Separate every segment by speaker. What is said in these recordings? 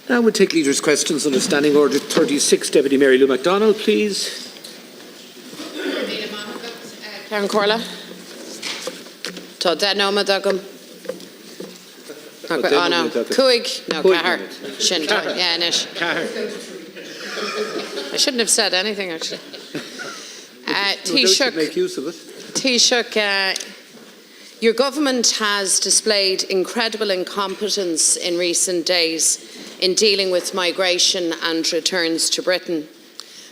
Speaker 1: Now we'll take leaders' questions under Standing Order 36. Deputy Mary Lou McDonald, please.
Speaker 2: Karen Corla. Tá no madagum. Oh no. Cuig. No, Cahar. Yeah, Nish. I shouldn't have said anything actually. Taoiseach.
Speaker 1: Make use of it.
Speaker 2: Taoiseach, your government has displayed incredible incompetence in recent days in dealing with migration and returns to Britain.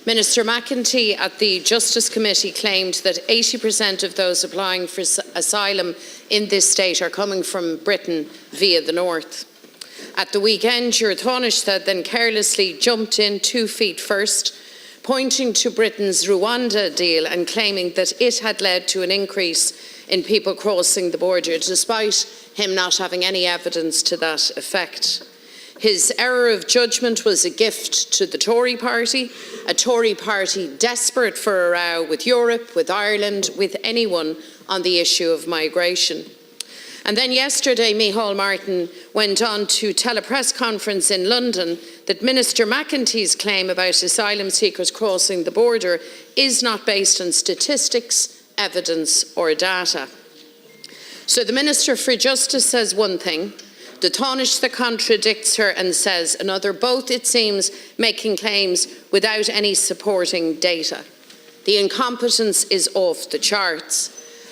Speaker 2: Minister McEntee at the Justice Committee claimed that 80% of those applying for asylum in this state are coming from Britain via the north. At the weekend, your Taoiseach then carelessly jumped in 2 feet first, pointing to Britain's Rwanda deal and claiming that it had led to an increase in people crossing the border, despite him not having any evidence to that effect. His error of judgment was a gift to the Tory party, a Tory party desperate for a row with Europe, with Ireland, with anyone on the issue of migration. And then yesterday, Micheál Martin went on to tell a press conference in London that Minister McEntee's claim about asylum seekers crossing the border is not based on statistics, evidence or data. So the Minister for Justice says one thing, the Taoiseach contradicts her and says another, both, it seems, making claims without any supporting data. The incompetence is off the charts.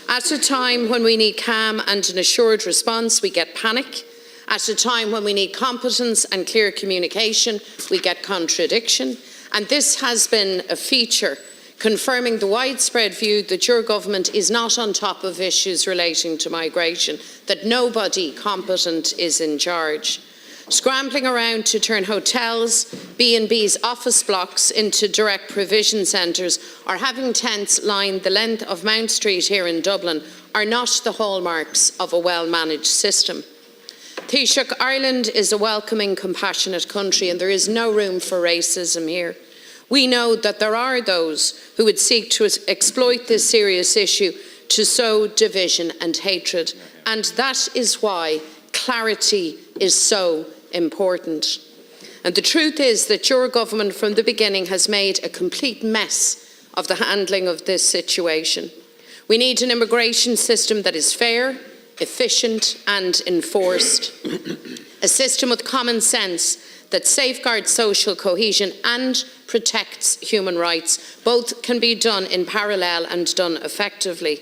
Speaker 2: At a time when we need calm and an assured response, we get panic. At a time when we need competence and clear communication, we get contradiction. And this has been a feature confirming the widespread view that your government is not on top of issues relating to migration, that nobody competent is in charge. Scrambling around to turn hotels, B&B's office blocks into direct provision centres or having tents line the length of Mount Street here in Dublin are not the hallmarks of a well-managed system. Taoiseach, Ireland is a welcoming, compassionate country and there is no room for racism here. We know that there are those who would seek to exploit this serious issue to sow division and hatred, and that is why clarity is so important. And the truth is that your government from the beginning has made a complete mess of the handling of this situation. We need an immigration system that is fair, efficient and enforced. A system with common sense that safeguards social cohesion and protects human rights. Both can be done in parallel and done effectively.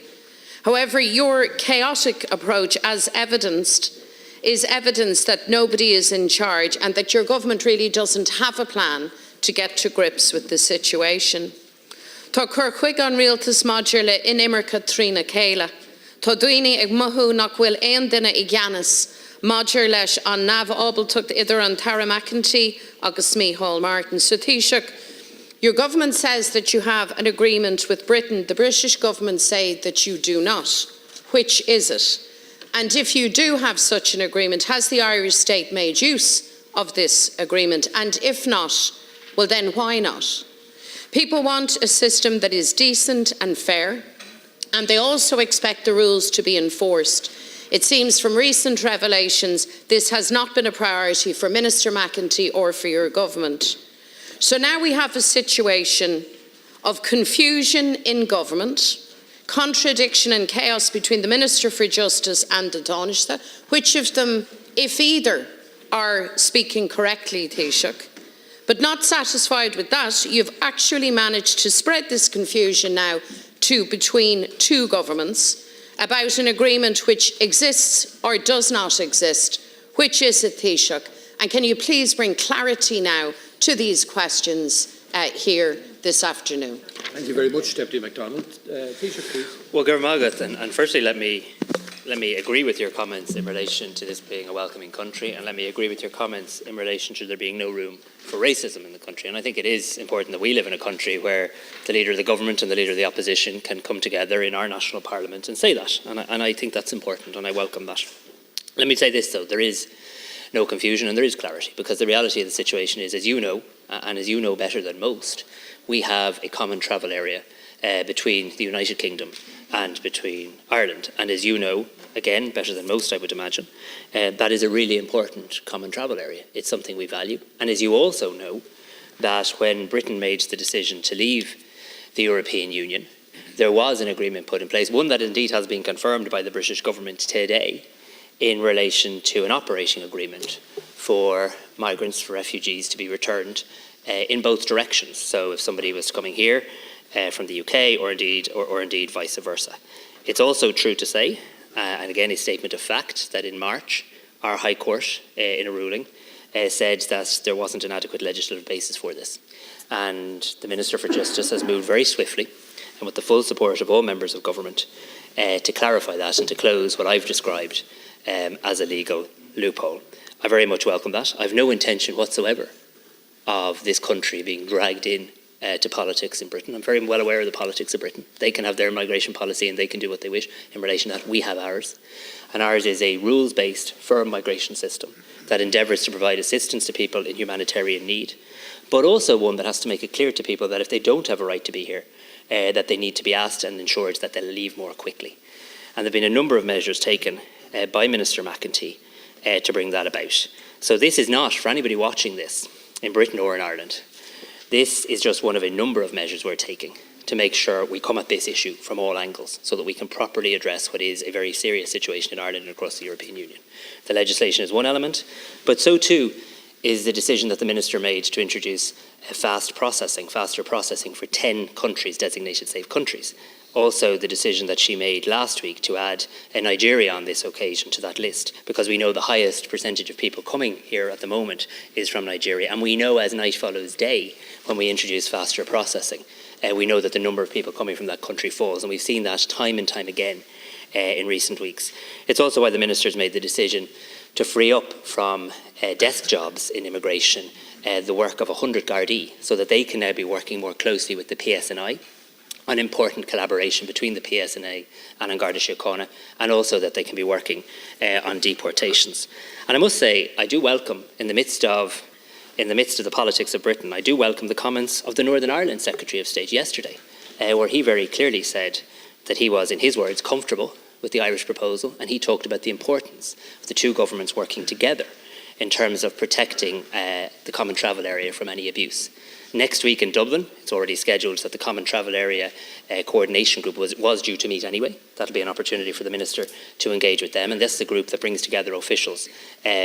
Speaker 2: However, your chaotic approach, as evidenced, is evidence that nobody is in charge and that your government really doesn't have a plan to get to grips with the situation. Tá cur chuig an rialtas maidir le inimirce trína céile. Tá daoine ag mothú nach bhfuil aon duine I gceannas maidir leis an neamh ábalteacht idir an Tara McEntee agus Micheál Martin. So Taoiseach, your government says that you have an agreement with Britain. The British government say that you do not. Which is it? And if you do have such an agreement, has the Irish state made use of this agreement? And if not, well then why not? People want a system that is decent and fair, and they also expect the rules to be enforced. It seems from recent revelations this has not been a priority for Minister McEntee or for your government. So now we have a situation of confusion in government, contradiction and chaos between the Minister for Justice and the Taoiseach. Which of them, if either, are speaking correctly, Taoiseach? But not satisfied with that, you've actually managed to spread this confusion now between two governments about an agreement which exists or does not exist. Which is it, Taoiseach? And can you please bring clarity now to these questions here this afternoon?
Speaker 1: Thank you very much, Deputy MacDonald. Taoiseach, please.
Speaker 3: Well, Garmagat, and firstly let me agree with your comments in relation to this being a welcoming country, and let me agree with your comments in relation to there being no room for racism in the country. And I think it is important that we live in a country where the leader of the government and the leader of the opposition can come together in our national parliament and say that. And I think that's important, and I welcome that. Let me say this, though. There is no confusion and there is clarity, because the reality of the situation is, as you know, and as you know better than most, we have a common travel area between the United Kingdom and between Ireland. And as you know, again, better than most, I would imagine. That is a really important common travel area. It's something we value. And as you also know, that when Britain made the decision to leave the European Union, there was an agreement put in place, one that indeed has been confirmed by the British government today, in relation to an operating agreement for migrants, for refugees to be returned in both directions. So if somebody was coming here from the UK or indeed vice versa. It's also true to say, and again a statement of fact, that in March our High Court in a ruling said that there wasn't an adequate legislative basis for this. And the Minister for Justice has moved very swiftly and with the full support of all members of government to clarify that and to close what I've described as a legal loophole. I very much welcome that. I have no intention whatsoever of this country being dragged in to politics in Britain. I'm very well aware of the politics of Britain. They can have their migration policy and they can do what they wish in relation to that. We have ours. And ours is a rules-based, firm migration system that endeavours to provide assistance to people in humanitarian need, but also one that has to make it clear to people that if they don't have a right to be here, that they need to be asked and ensured that they'll leave more quickly. And there have been a number of measures taken by Minister McEntee to bring that about. So this is not, for anybody watching this, in Britain or in Ireland, this is just one of a number of measures we're taking to make sure we come at this issue from all angles so that we can properly address what is a very serious situation in Ireland and across the European Union. The legislation is one element, but so too is the decision that the Minister made to introduce faster processing for 10 countries, designated safe countries. Also, the decision that she made last week to add Nigeria on this occasion to that list, because we know the highest percentage of people coming here at the moment is from Nigeria. And we know as night follows day, when we introduce faster processing, we know that the number of people coming from that country falls. And we've seen that time and time again in recent weeks. It's also why the Minister's made the decision to free up from desk jobs in immigration the work of 100 Gardaí, so that they can now be working more closely with the PSNI on important collaboration between the PSNA and Garda Síochána, and also that they can be working on deportations. And I must say, I do welcome, in the midst of the politics of Britain, I do welcome the comments of the Northern Ireland Secretary of State yesterday, where he very clearly said that he was, in his words, comfortable with the Irish proposal, and he talked about the importance of the two governments working together in terms of protecting the common travel area from any abuse. Next week in Dublin, it's already scheduled that the Common Travel Area Coordination Group was due to meet anyway. That'll be an opportunity for the Minister to engage with them, and this is a group that brings together officials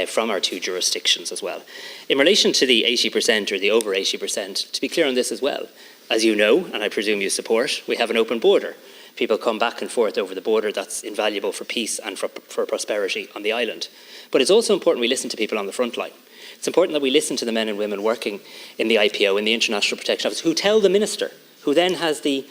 Speaker 3: from our two jurisdictions as well. In relation to the 80% or the over 80%, to be clear on this as well, as you know, and I presume you support, we have an open border. People come back and forth over the border. That's invaluable for peace and for prosperity on the island. But it's also important we listen to people on the front line. It's important that we listen to the men and women working in the IPO, in the International Protection Office, who tell the Minister, who then has the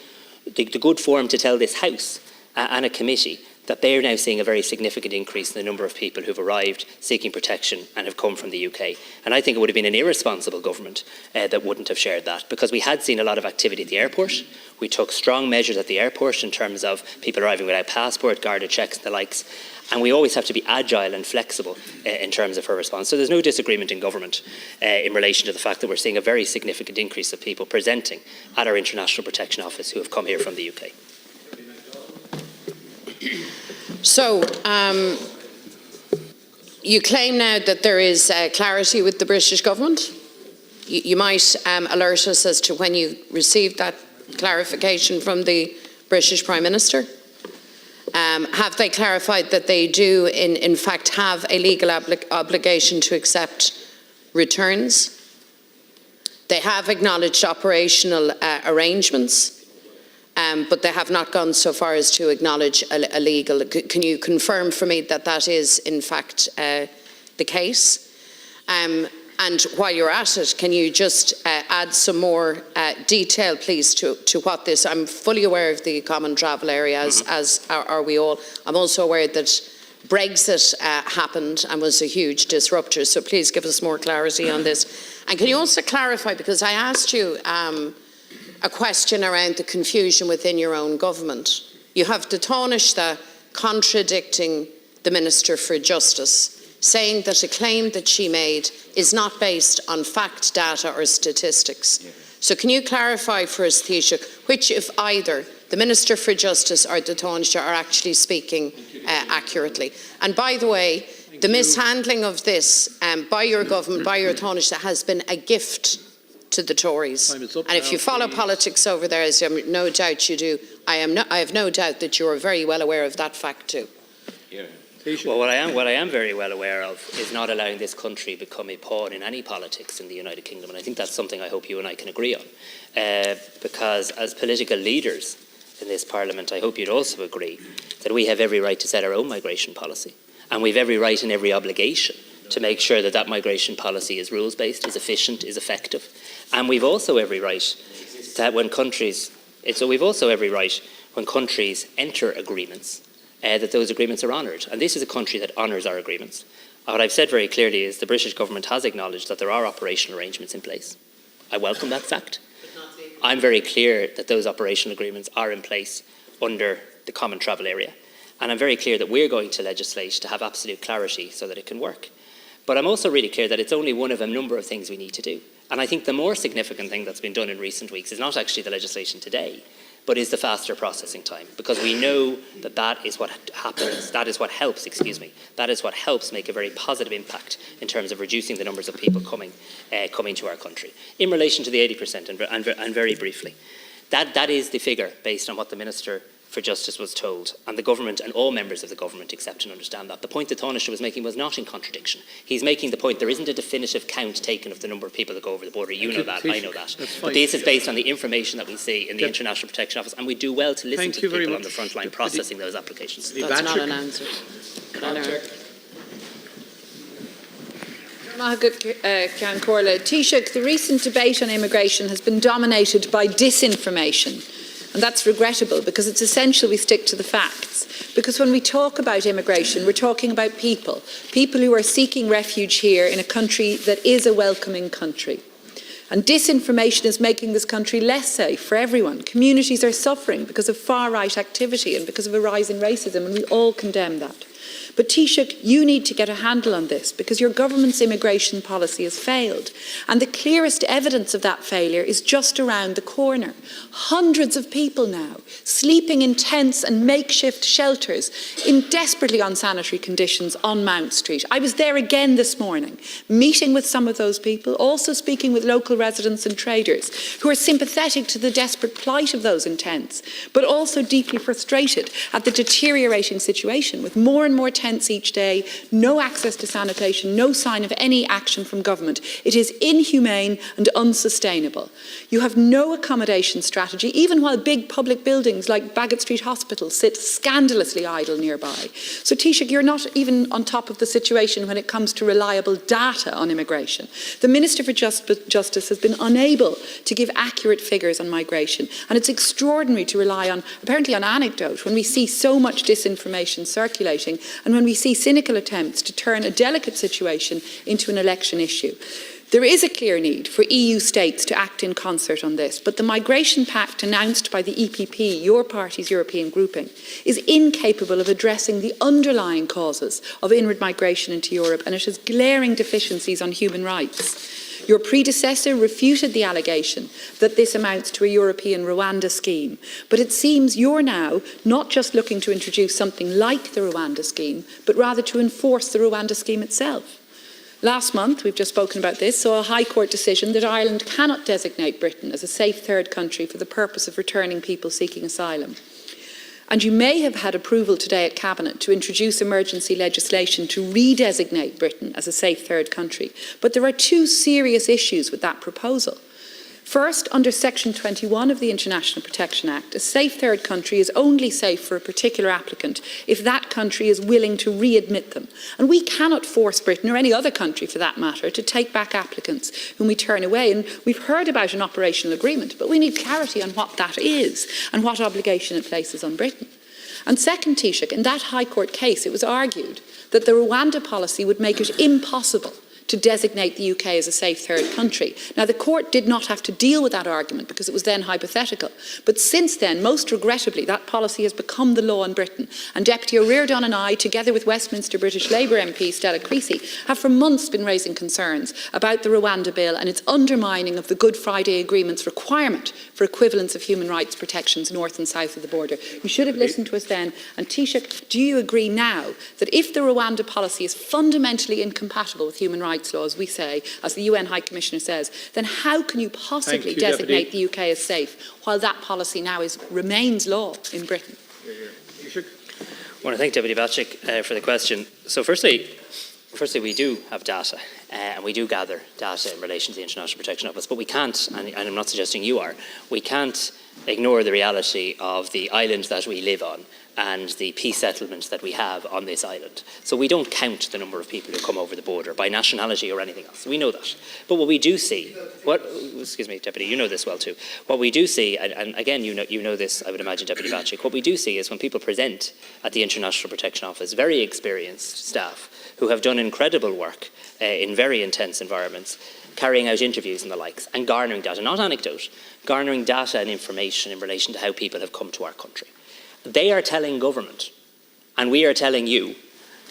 Speaker 3: good form to tell this House and a committee, that they are now seeing a very significant increase in the number of people who've arrived seeking protection and have come from the UK. And I think it would have been an irresponsible government that wouldn't have shared that, because we had seen a lot of activity at the airport. We took strong measures at the airport in terms of people arriving without passport, Garda checks and the likes. And we always have to be agile and flexible in terms of her response. So there's no disagreement in government in relation to the fact that we're seeing a very significant increase of people presenting at our International Protection Office who have come here from the UK.
Speaker 2: So, you claim now that there is clarity with the British government. You might alert us as to when you received that clarification from the British Prime Minister. Have they clarified that they do, in fact, have a legal obligation to accept returns? They have acknowledged operational arrangements, but they have not gone so far as to acknowledge a legal. Can you confirm for me that that is, in fact, the case? And while you're at it, can you just add some more detail, please, to what this... I'm fully aware of the common travel area, as are we all. I'm also aware that Brexit happened and was a huge disruptor, so please give us more clarity on this. And can you also clarify, because I asked you a question around the confusion within your own government. You have the Taoiseach contradicting the Minister for Justice, saying that a claim that she made is not based on fact, data or statistics. Yeah. So can you clarify for us, Taoiseach, which, if either, the Minister for Justice or the Taoiseach are actually speaking accurately. And by the way, the mishandling of this by your government, by your Taoiseach, has been a gift to the Tories. And if you follow politics over there, as no doubt you do, I have no doubt that you are very well aware of that fact too.
Speaker 3: Well, what I am very well aware of is not allowing this country to become a pawn in any politics in the United Kingdom, and I think that's something I hope you and I can agree on. Because as political leaders in this Parliament, I hope you'd also agree that we have every right to set our own migration policy, and we have every right and every obligation to make sure that that migration policy is rules-based, is efficient, is effective, and we've also every right that when countries enter agreements, that those agreements are honoured. And this is a country that honours our agreements. What I've said very clearly is the British government has acknowledged that there are operational arrangements in place. I welcome that fact. I'm very clear that those operational agreements are in place under the Common Travel Area. And I'm very clear that we're going to legislate to have absolute clarity so that it can work. But I'm also really clear that it's only one of a number of things we need to do. And I think the more significant thing that's been done in recent weeks is not actually the legislation today, but is the faster processing time, because we know that that is what happens, that is what helps make a very positive impact in terms of reducing the numbers of people coming to our country. In relation to the 80%, and very briefly, that is the figure based on what the Minister for Justice was told, and the government and all members of the government accept and understand that. The point that Taoiseach was making was not in contradiction. He's making the point there isn't a definitive count taken of the number of people that go over the border. You know that, I know that. But this is based on the information that we see in the International Protection Office, and we do well to listen to the people on the front line processing those applications.
Speaker 2: That's not an answer.
Speaker 4: Taoiseach, the recent debate on immigration has been dominated by disinformation. And that's regrettable, because it's essential we stick to the facts. Because when we talk about immigration, we're talking about people who are seeking refuge here in a country that is a welcoming country. And disinformation is making this country less safe for everyone. Communities are suffering because of far-right activity and because of a rise in racism, and we all condemn that. But Taoiseach, you need to get a handle on this, because your government's immigration policy has failed. And the clearest evidence of that failure is just around the corner. Hundreds of people now sleeping in tents and makeshift shelters in desperately unsanitary conditions on Mount Street. I was there again this morning, meeting with some of those people, also speaking with local residents and traders who are sympathetic to the desperate plight of those in tents, but also deeply frustrated at the deteriorating situation, with more and more tents each day, no access to sanitation, no sign of any action from government. It is inhumane and unsustainable. You have no accommodation strategy, even while big public buildings like Bacik Street Hospital sit scandalously idle nearby. So Taoiseach, you're not even on top of the situation when it comes to reliable data on immigration. The Minister for Justice has been unable to give accurate figures on migration, and it's extraordinary to rely on, apparently on anecdote, when we see so much disinformation circulating and when we see cynical attempts to turn a delicate situation into an election issue. There is a clear need for EU states to act in concert on this, but the migration pact announced by the EPP, your party's European grouping, is incapable of addressing the underlying causes of inward migration into Europe, and it has glaring deficiencies on human rights. Your predecessor refuted the allegation that this amounts to a European Rwanda scheme, but it seems you're now not just looking to introduce something like the Rwanda scheme, but rather to enforce the Rwanda scheme itself. Last month, we've just spoken about this, saw a High Court decision that Ireland cannot designate Britain as a safe third country for the purpose of returning people seeking asylum. And you may have had approval today at Cabinet to introduce emergency legislation to redesignate Britain as a safe third country. But there are two serious issues with that proposal. First, under Section 21 of the International Protection Act, a safe third country is only safe for a particular applicant if that country is willing to readmit them. And we cannot force Britain, or any other country for that matter, to take back applicants whom we turn away. And we've heard about an operational agreement, but we need clarity on what that is and what obligation it places on Britain. And second, Taoiseach, in that High Court case, it was argued that the Rwanda policy would make it impossible to designate the UK as a safe third country. Now, the court did not have to deal with that argument because it was then hypothetical. But since then, most regrettably, that policy has become the law in Britain. And Deputy O'Riordan and I, together with Westminster British Labour MP Stella Creasy, have for months been raising concerns about the Rwanda bill and its undermining of the Good Friday Agreement's requirement for equivalence of human rights protections north and south of the border. You should have listened to us then. And Taoiseach, do you agree now that if the Rwanda policy is fundamentally incompatible with human rights law, as we say, as the UN High Commissioner says, then how can you possibly designate the UK as safe while that policy now remains law in Britain?
Speaker 3: I want to thank Deputy Bacik for the question. So firstly, we do have data, and we do gather data in relation to the International Protection Office, but we can't, and I'm not suggesting you are, we can't ignore the reality of the island that we live on and the peace settlements that we have on this island. So we don't count the number of people who come over the border by nationality or anything else. We know that. But what we do see, excuse me, Deputy, you know this well too. What we do see, and again, you know this, I would imagine, Deputy Bacik, what we do see is when people present at the International Protection Office, very experienced staff who have done incredible work in very intense environments, carrying out interviews and the likes, and garnering data, not anecdote, garnering data and information in relation to how people have come to our country. They are telling government, and we are telling you,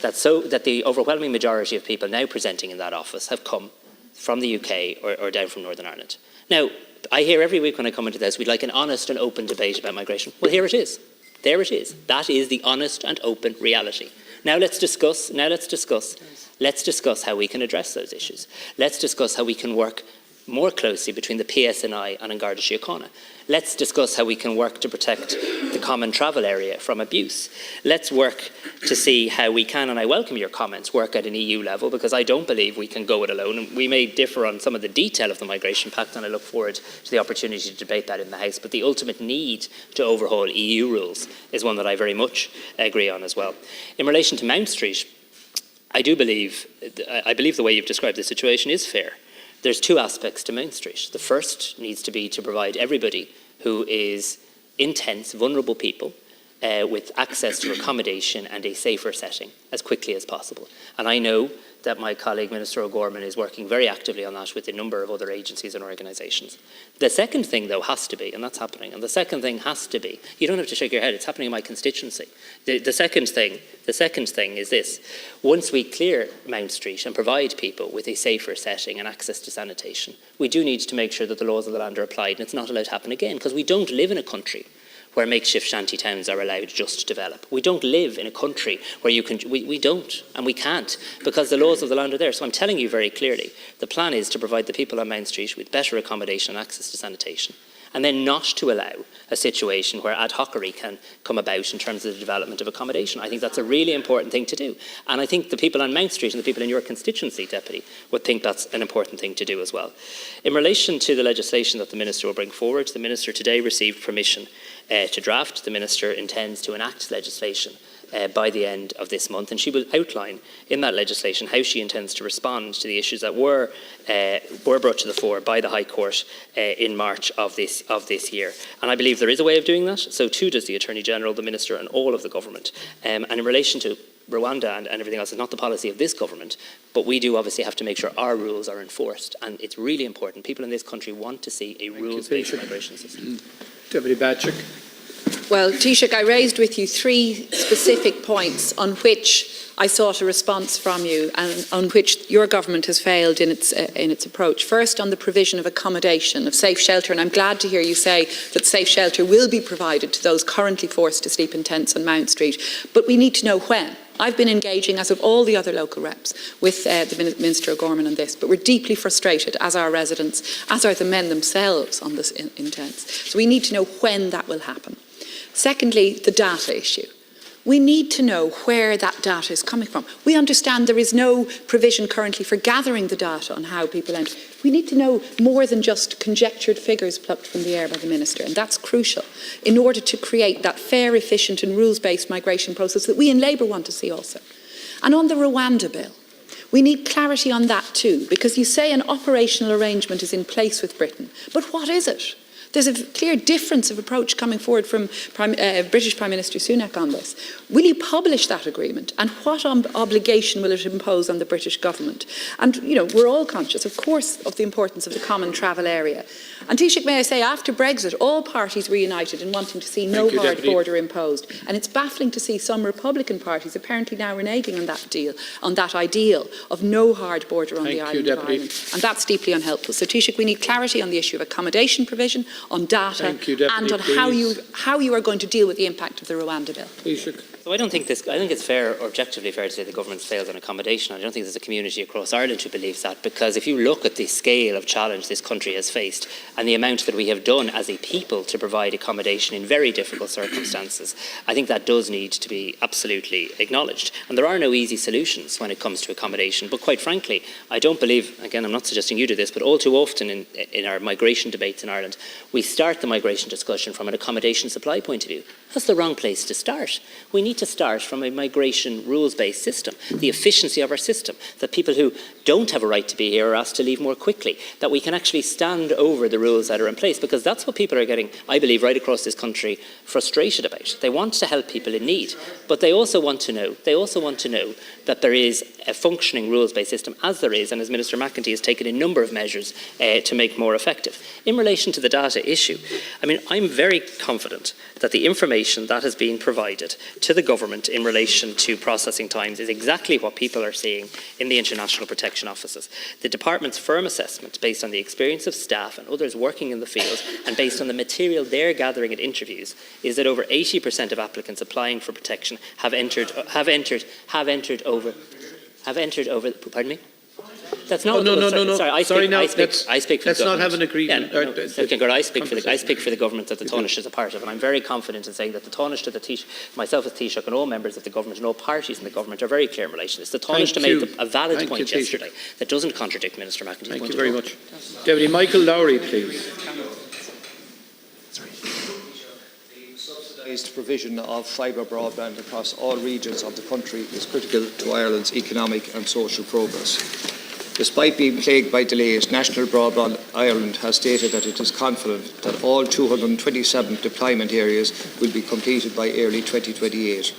Speaker 3: that the overwhelming majority of people now presenting in that office have come from the UK or down from Northern Ireland. Now, I hear every week when I come into this, we'd like an honest and open debate about migration. Well, here it is. There it is. That is the honest and open reality. Now let's discuss how we can address those issues. Let's discuss how we can work more closely between the PSNI and An Garda Síochána. Let's discuss how we can work to protect the common travel area from abuse. Let's work to see how we can, and I welcome your comments, work at an EU level, because I don't believe we can go it alone. And we may differ on some of the detail of the Migration Pact, and I look forward to the opportunity to debate that in the House. But the ultimate need to overhaul EU rules is one that I very much agree on as well. In relation to Mount Street, I believe the way you've described the situation is fair. There's two aspects to Mount Street. The first needs to be to provide everybody who is intense, vulnerable people with access to accommodation and a safer setting as quickly as possible. And I know that my colleague Minister O'Gorman is working very actively on that with a number of other agencies and organisations. The second thing, though, has to be, and that's happening, and the second thing has to be, you don't have to shake your head, it's happening in my constituency. The second thing is this: once we clear Mount Street and provide people with a safer setting and access to sanitation, we do need to make sure that the laws of the land are applied, and it's not allowed to happen again, because we don't live in a country where makeshift shanty towns are allowed just to develop. We don't live in a country where we don't, and we can't, because the laws of the land are there. So I'm telling you very clearly, the plan is to provide the people on Mount Street with better accommodation and access to sanitation, and then not to allow a situation where ad hocery can come about in terms of the development of accommodation. I think that's a really important thing to do. And I think the people on Mount Street and the people in your constituency, Deputy, would think that's an important thing to do as well. In relation to the legislation that the Minister will bring forward, the Minister today received permission to draft. The Minister intends to enact legislation by the end of this month, and she will outline in that legislation how she intends to respond to the issues that were brought to the fore by the High Court in March of this year. And I believe there is a way of doing that. So too does the Attorney General, the Minister, and all of the government. And in relation to Rwanda and everything else, it's not the policy of this government, but we do obviously have to make sure our rules are enforced, and it's really important. People in this country want to see a rules-based migration system.
Speaker 1: Deputy Bacik.
Speaker 4: Well, Taoiseach, I raised with you three specific points on which I sought a response from you and on which your government has failed in its approach. First, on the provision of accommodation, of safe shelter, and I'm glad to hear you say that safe shelter will be provided to those currently forced to sleep in tents on Mount Street, but we need to know when. I've been engaging, as of all the other local reps, with the Minister O'Gorman on this, but we're deeply frustrated, as are residents, as are the men themselves on this in tents. So we need to know when that will happen. Secondly, the data issue. We need to know where that data is coming from. We understand there is no provision currently for gathering the data on how people enter. We need to know more than just conjectured figures plucked from the air by the Minister, and that's crucial in order to create that fair, efficient and rules-based migration process that we in Labour want to see also. And on the Rwanda bill, we need clarity on that too, because you say an operational arrangement is in place with Britain, but what is it? There's a clear difference of approach coming forward from British Prime Minister Sunak on this. Will you publish that agreement, and what obligation will it impose on the British government? And, you know, we're all conscious, of course, of the importance of the common travel area. And Taoiseach, may I say, after Brexit, all parties were united in wanting to see no hard border imposed. And it's baffling to see some Republican parties apparently now reneging on that ideal of no hard border on the island of Ireland. And that's deeply unhelpful. So, Taoiseach, we need clarity on the issue of accommodation provision, on data, and on how you are going to deal with the impact of the Rwanda bill.
Speaker 1: Taoiseach.
Speaker 3: So I think it's fair, or objectively fair, to say the government's failed on accommodation. I don't think there's a community across Ireland who believes that, because if you look at the scale of challenge this country has faced and the amount that we have done as a people to provide accommodation in very difficult circumstances, I think that does need to be absolutely acknowledged. And there are no easy solutions when it comes to accommodation. But quite frankly, I don't believe, again, I'm not suggesting you do this, but all too often in our migration debates in Ireland, we start the migration discussion from an accommodation supply point of view. That's the wrong place to start. We need to start from a migration rules-based system, the efficiency of our system, that people who don't have a right to be here are asked to leave more quickly, that we can actually stand over the rules that are in place, because that's what people are getting, I believe, right across this country frustrated about. They want to help people in need, but they also want to know that there is a functioning rules-based system, as there is, and as Minister McEntee has taken a number of measures to make more effective. In relation to the data issue, I mean, I'm very confident that the information that has been provided to the government in relation to processing times is exactly what people are seeing in the international protection offices. The department's firm assessment, based on the experience of staff and others working in the field, and based on the material they're gathering at interviews, is that over 80% of applicants applying for protection have entered over. Pardon me? That's not.
Speaker 1: No.
Speaker 3: Sorry, I speak for the government.
Speaker 1: Let's not have an agreement.
Speaker 3: Yeah, I speak for the government that the Taoiseach is a part of, and I'm very confident in saying that the Taoiseach, the Taoiseach, myself as Taoiseach, and all members of the government and all parties in the government are very clear in relation to this. The Taoiseach made a valid point yesterday that doesn't contradict Minister McEntee's point.
Speaker 1: Thank you very much. Deputy Michael Lowry, please.
Speaker 5: Subsidised provision of fibre broadband across all regions of the country is critical to Ireland's economic and social progress. Despite being plagued by delays, National Broadband Ireland has stated that it is confident that all 227 deployment areas will be completed by early 2028.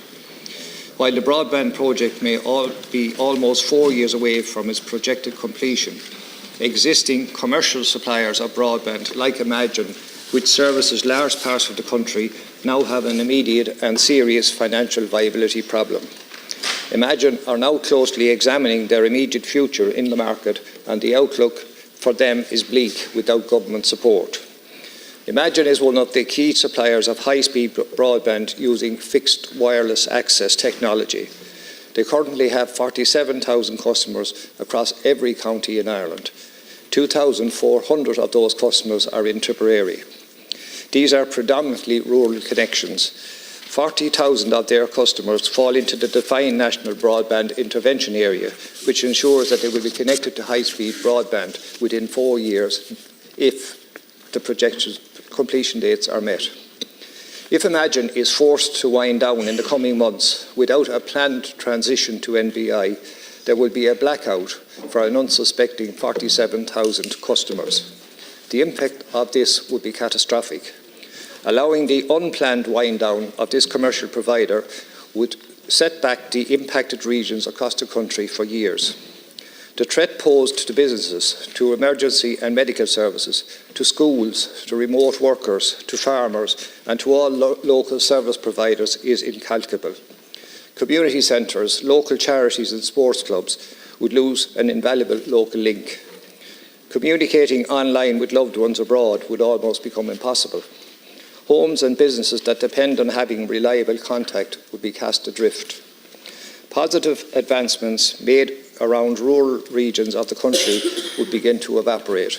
Speaker 5: While the broadband project may be almost 4 years away from its projected completion, existing commercial suppliers of broadband, like Imagine, which services large parts of the country, now have an immediate and serious financial viability problem. Imagine are now closely examining their immediate future in the market, and the outlook for them is bleak without government support. Imagine is one of the key suppliers of high-speed broadband using fixed wireless access technology. They currently have 47,000 customers across every county in Ireland. 2,400 of those customers are in Tipperary. These are predominantly rural connections. 40,000 of their customers fall into the defined national broadband intervention area, which ensures that they will be connected to high-speed broadband within 4 years if the projected completion dates are met. If Imagine is forced to wind down in the coming months without a planned transition to NBI, there will be a blackout for an unsuspecting 47,000 customers. The impact of this would be catastrophic. Allowing the unplanned wind down of this commercial provider would set back the impacted regions across the country for years. The threat posed to businesses, to emergency and medical services, to schools, to remote workers, to farmers, and to all local service providers is incalculable. Community centres, local charities and sports clubs would lose an invaluable local link. Communicating online with loved ones abroad would almost become impossible. Homes and businesses that depend on having reliable contact would be cast adrift. Positive advancements made around rural regions of the country would begin to evaporate.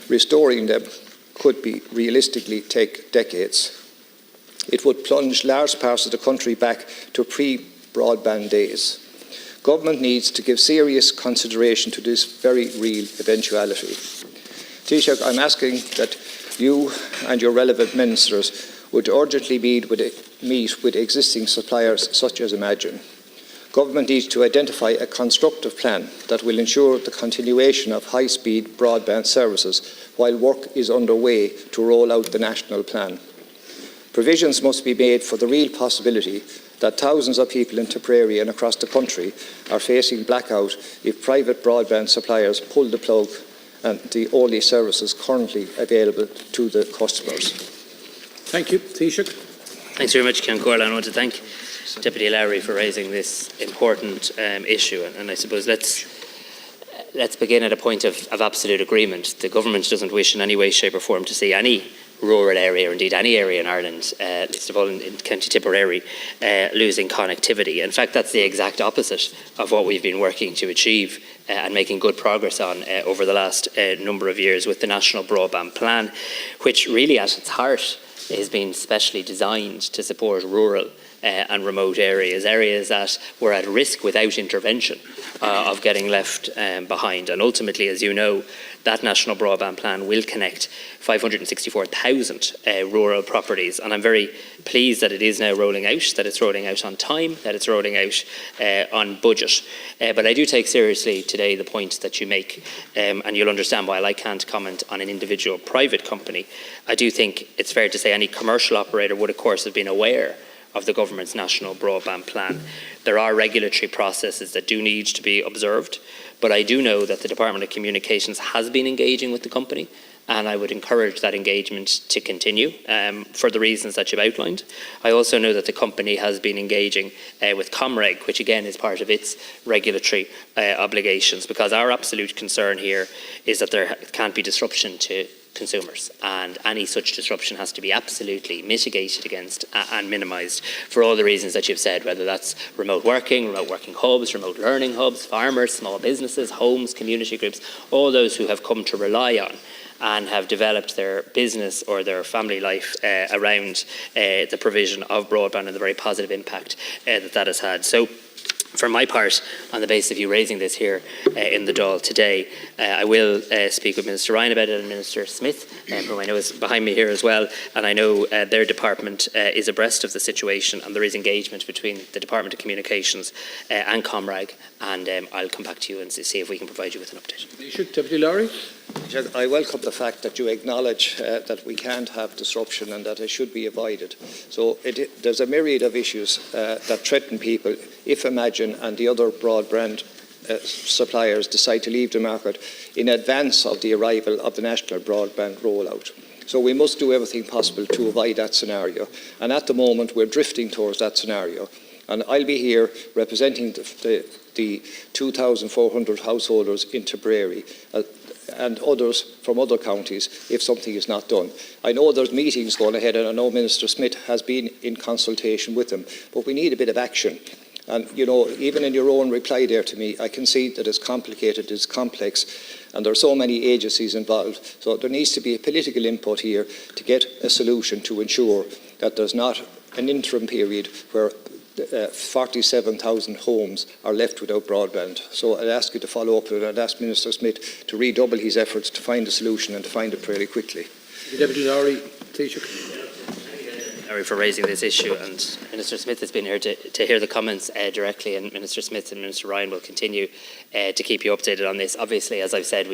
Speaker 5: Restoring them could realistically take decades. It would plunge large parts of the country back to pre-broadband days. Government needs to give serious consideration to this very real eventuality. Taoiseach, I'm asking that you and your relevant ministers would urgently meet with existing suppliers such as Imagine. Government needs to identify a constructive plan that will ensure the continuation of high-speed broadband services while work is underway to roll out the national plan. Provisions must be made for the real possibility that thousands of people in Tipperary and across the country are facing blackout if private broadband suppliers pull the plug and the only services currently available to the customers.
Speaker 1: Thank you. Taoiseach.
Speaker 3: Thanks very much, Ceann Comhairle. I want to thank Deputy Lowry for raising this important issue, and I suppose let's begin at a point of absolute agreement. The government doesn't wish in any way, shape or form to see any rural area, or indeed any area in Ireland, least of all in County Tipperary, losing connectivity. In fact, that's the exact opposite of what we've been working to achieve and making good progress on over the last number of years with the National Broadband Plan, which really at its heart has been specially designed to support rural and remote areas that were at risk without intervention of getting left behind. And ultimately, as you know, that National Broadband Plan will connect 564,000 rural properties. And I'm very pleased that it is now rolling out, that it's rolling out on time, that it's rolling out on budget. But I do take seriously today the point that you make, and you'll understand why I can't comment on an individual private company. I do think it's fair to say any commercial operator would, of course, have been aware of the government's National Broadband Plan. There are regulatory processes that do need to be observed, but I do know that the Department of Communications has been engaging with the company, and I would encourage that engagement to continue for the reasons that you've outlined. I also know that the company has been engaging with Comreg, which again is part of its regulatory obligations, because our absolute concern here is that there can't be disruption to consumers, and any such disruption has to be absolutely mitigated against and minimised for all the reasons that you've said, whether that's remote working hubs, remote learning hubs, farmers, small businesses, homes, community groups, all those who have come to rely on and have developed their business or their family life around the provision of broadband and the very positive impact that has had. So, for my part, on the basis of you raising this here in the Dáil today, I will speak with Minister Ryan about it and Minister Smith, whom I know is behind me here as well, and I know their department is abreast of the situation, and there is engagement between the Department of Communications and Comreg, and I'll come back to you and see if we can provide you with an update.
Speaker 1: Taoiseach. Deputy Lowry.
Speaker 5: I welcome the fact that you acknowledge that we can't have disruption and that it should be avoided. So there's a myriad of issues that threaten people if Imagine and the other broadband suppliers decide to leave the market in advance of the arrival of the national broadband rollout. So we must do everything possible to avoid that scenario. And at the moment, we're drifting towards that scenario. And I'll be here representing the 2,400 householders in Tipperary and others from other counties if something is not done. I know there's meetings going ahead, and I know Minister Smith has been in consultation with them, but we need a bit of action. And, you know, even in your own reply there to me, I can see that it's complicated, it's complex, and there are so many agencies involved. So there needs to be a political input here to get a solution to ensure that there's not an interim period where 47,000 homes are left without broadband. So I'd ask you to follow up, and I'd ask Minister Smith to redouble his efforts to find a solution and to find it fairly quickly.
Speaker 1: Deputy Lowry. Taoiseach.
Speaker 3: Lowry for raising this issue, and Minister Smith has been here to hear the comments directly, and Minister Smith and Minister Ryan will continue to keep you updated on this. Obviously, as I've said,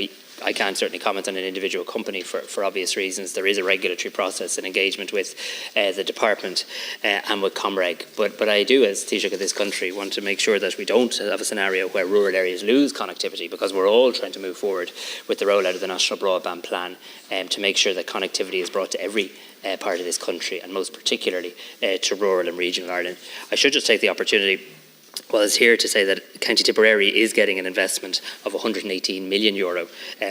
Speaker 3: I can't certainly comment on an individual company for obvious reasons. There is a regulatory process and engagement with the department and with Comreg, but I do, as Taoiseach of this country, want to make sure that we don't have a scenario where rural areas lose connectivity, because we're all trying to move forward with the rollout of the National Broadband Plan to make sure that connectivity is brought to every part of this country, and most particularly to rural and regional Ireland. I should just take the opportunity while it's here to say that County Tipperary is getting an investment of €118 million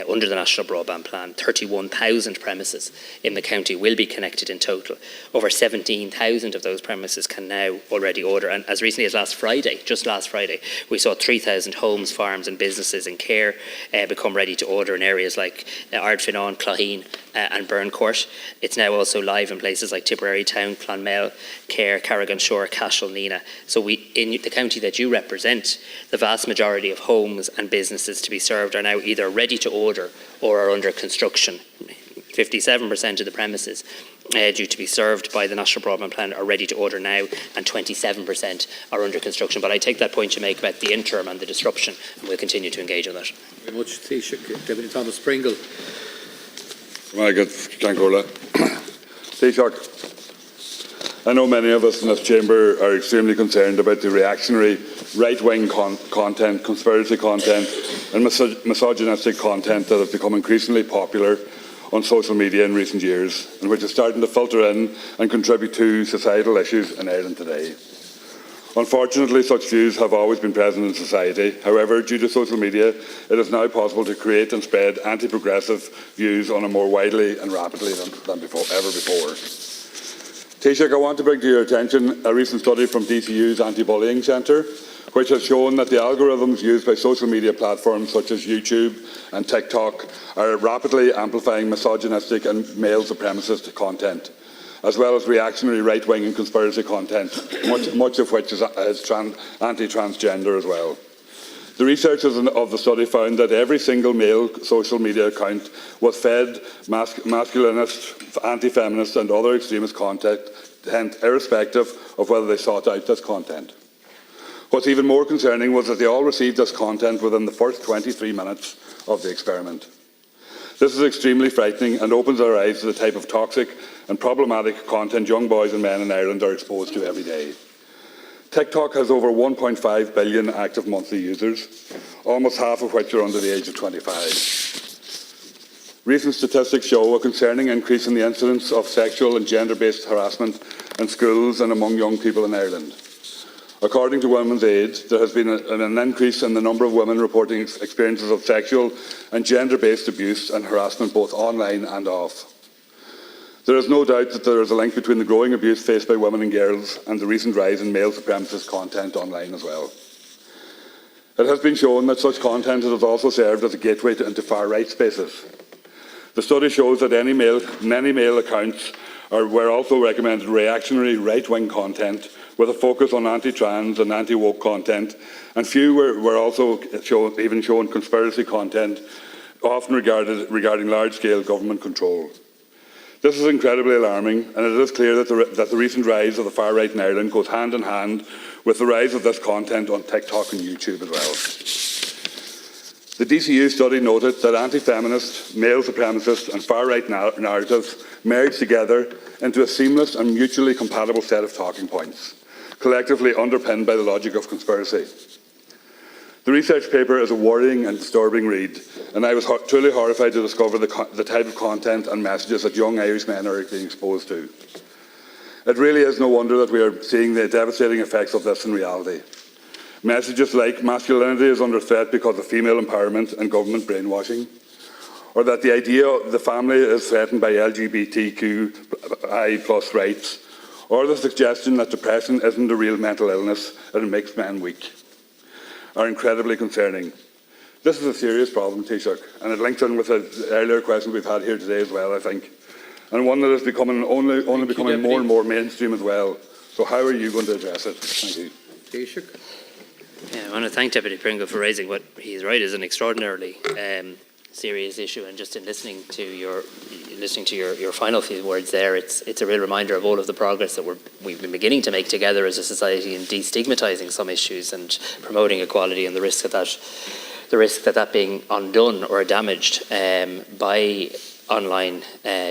Speaker 3: under the National Broadband Plan. 31,000 premises in the county will be connected in total. Over 17,000 of those premises can now already order, and as recently as just last Friday, we saw 3,000 homes, farms and businesses in care become ready to order in areas like Ardfinnan, Clogheen and Burncourt. It's now also live in places like Tipperary Town, Clonmel, Care, Carrigan-Shore, Cashel, Nina. So in the county that you represent, the vast majority of homes and businesses to be served are now either ready to order or are under construction. 57% of the premises due to be served by the National Broadband Plan are ready to order now, and 27% are under construction. But I take that point you make about the interim and the disruption, and we'll continue to engage on that.
Speaker 1: Thank you very much, Taoiseach. Deputy Thomas Pringle.
Speaker 6: Taoiseach, I know many of us in this chamber are extremely concerned about the reactionary right-wing content, conspiracy content and misogynistic content that has become increasingly popular on social media in recent years, and which is starting to filter in and contribute to societal issues in Ireland today. Unfortunately, such views have always been present in society. However, due to social media, it is now possible to create and spread anti-progressive views on a more widely and rapidly than ever before. Taoiseach, I want to bring to your attention a recent study from DCU's Anti-Bullying Centre, which has shown that the algorithms used by social media platforms such as YouTube and TikTok are rapidly amplifying misogynistic and male supremacist content, as well as reactionary right-wing and conspiracy content, much of which is anti-transgender as well. The researchers of the study found that every single male social media account was fed masculinist, anti-feminist and other extremist content, irrespective of whether they sought out this content. What's even more concerning was that they all received this content within the first 23 minutes of the experiment. This is extremely frightening and opens our eyes to the type of toxic and problematic content young boys and men in Ireland are exposed to every day. TikTok has over 1.5 billion active monthly users, almost half of which are under the age of 25. Recent statistics show a concerning increase in the incidence of sexual and gender-based harassment in schools and among young people in Ireland. According to Women's Aid, there has been an increase in the number of women reporting experiences of sexual and gender-based abuse and harassment both online and off. There is no doubt that there is a link between the growing abuse faced by women and girls and the recent rise in male supremacist content online as well. It has been shown that such content has also served as a gateway into far-right spaces. The study shows that many male accounts were also recommended reactionary right-wing content with a focus on anti-trans and anti-woke content, and few were also even shown conspiracy content, often regarding large-scale government control. This is incredibly alarming, and it is clear that the recent rise of the far right in Ireland goes hand in hand with the rise of this content on TikTok and YouTube as well. The DCU study noted that anti-feminist, male supremacist and far-right narratives merge together into a seamless and mutually compatible set of talking points, collectively underpinned by the logic of conspiracy. The research paper is a worrying and disturbing read, and I was truly horrified to discover the type of content and messages that young Irish men are being exposed to. It really is no wonder that we are seeing the devastating effects of this in reality. Messages like masculinity is under threat because of female empowerment and government brainwashing, or that the idea of the family is threatened by LGBTQI+ rights, or the suggestion that depression isn't a real mental illness and it makes men weak, are incredibly concerning. This is a serious problem, Taoiseach, and it links in with the earlier question we've had here today as well, I think, and one that is only becoming more and more mainstream as well. So how are you going to address it? Thank you.
Speaker 1: Taoiseach.
Speaker 3: Yeah, I want to thank Deputy Pringle for raising what he's right is an extraordinarily serious issue, and just in listening to your final few words there, it's a real reminder of all of the progress that we've been beginning to make together as a society in destigmatising some issues and promoting equality, and the risk that being undone or damaged by online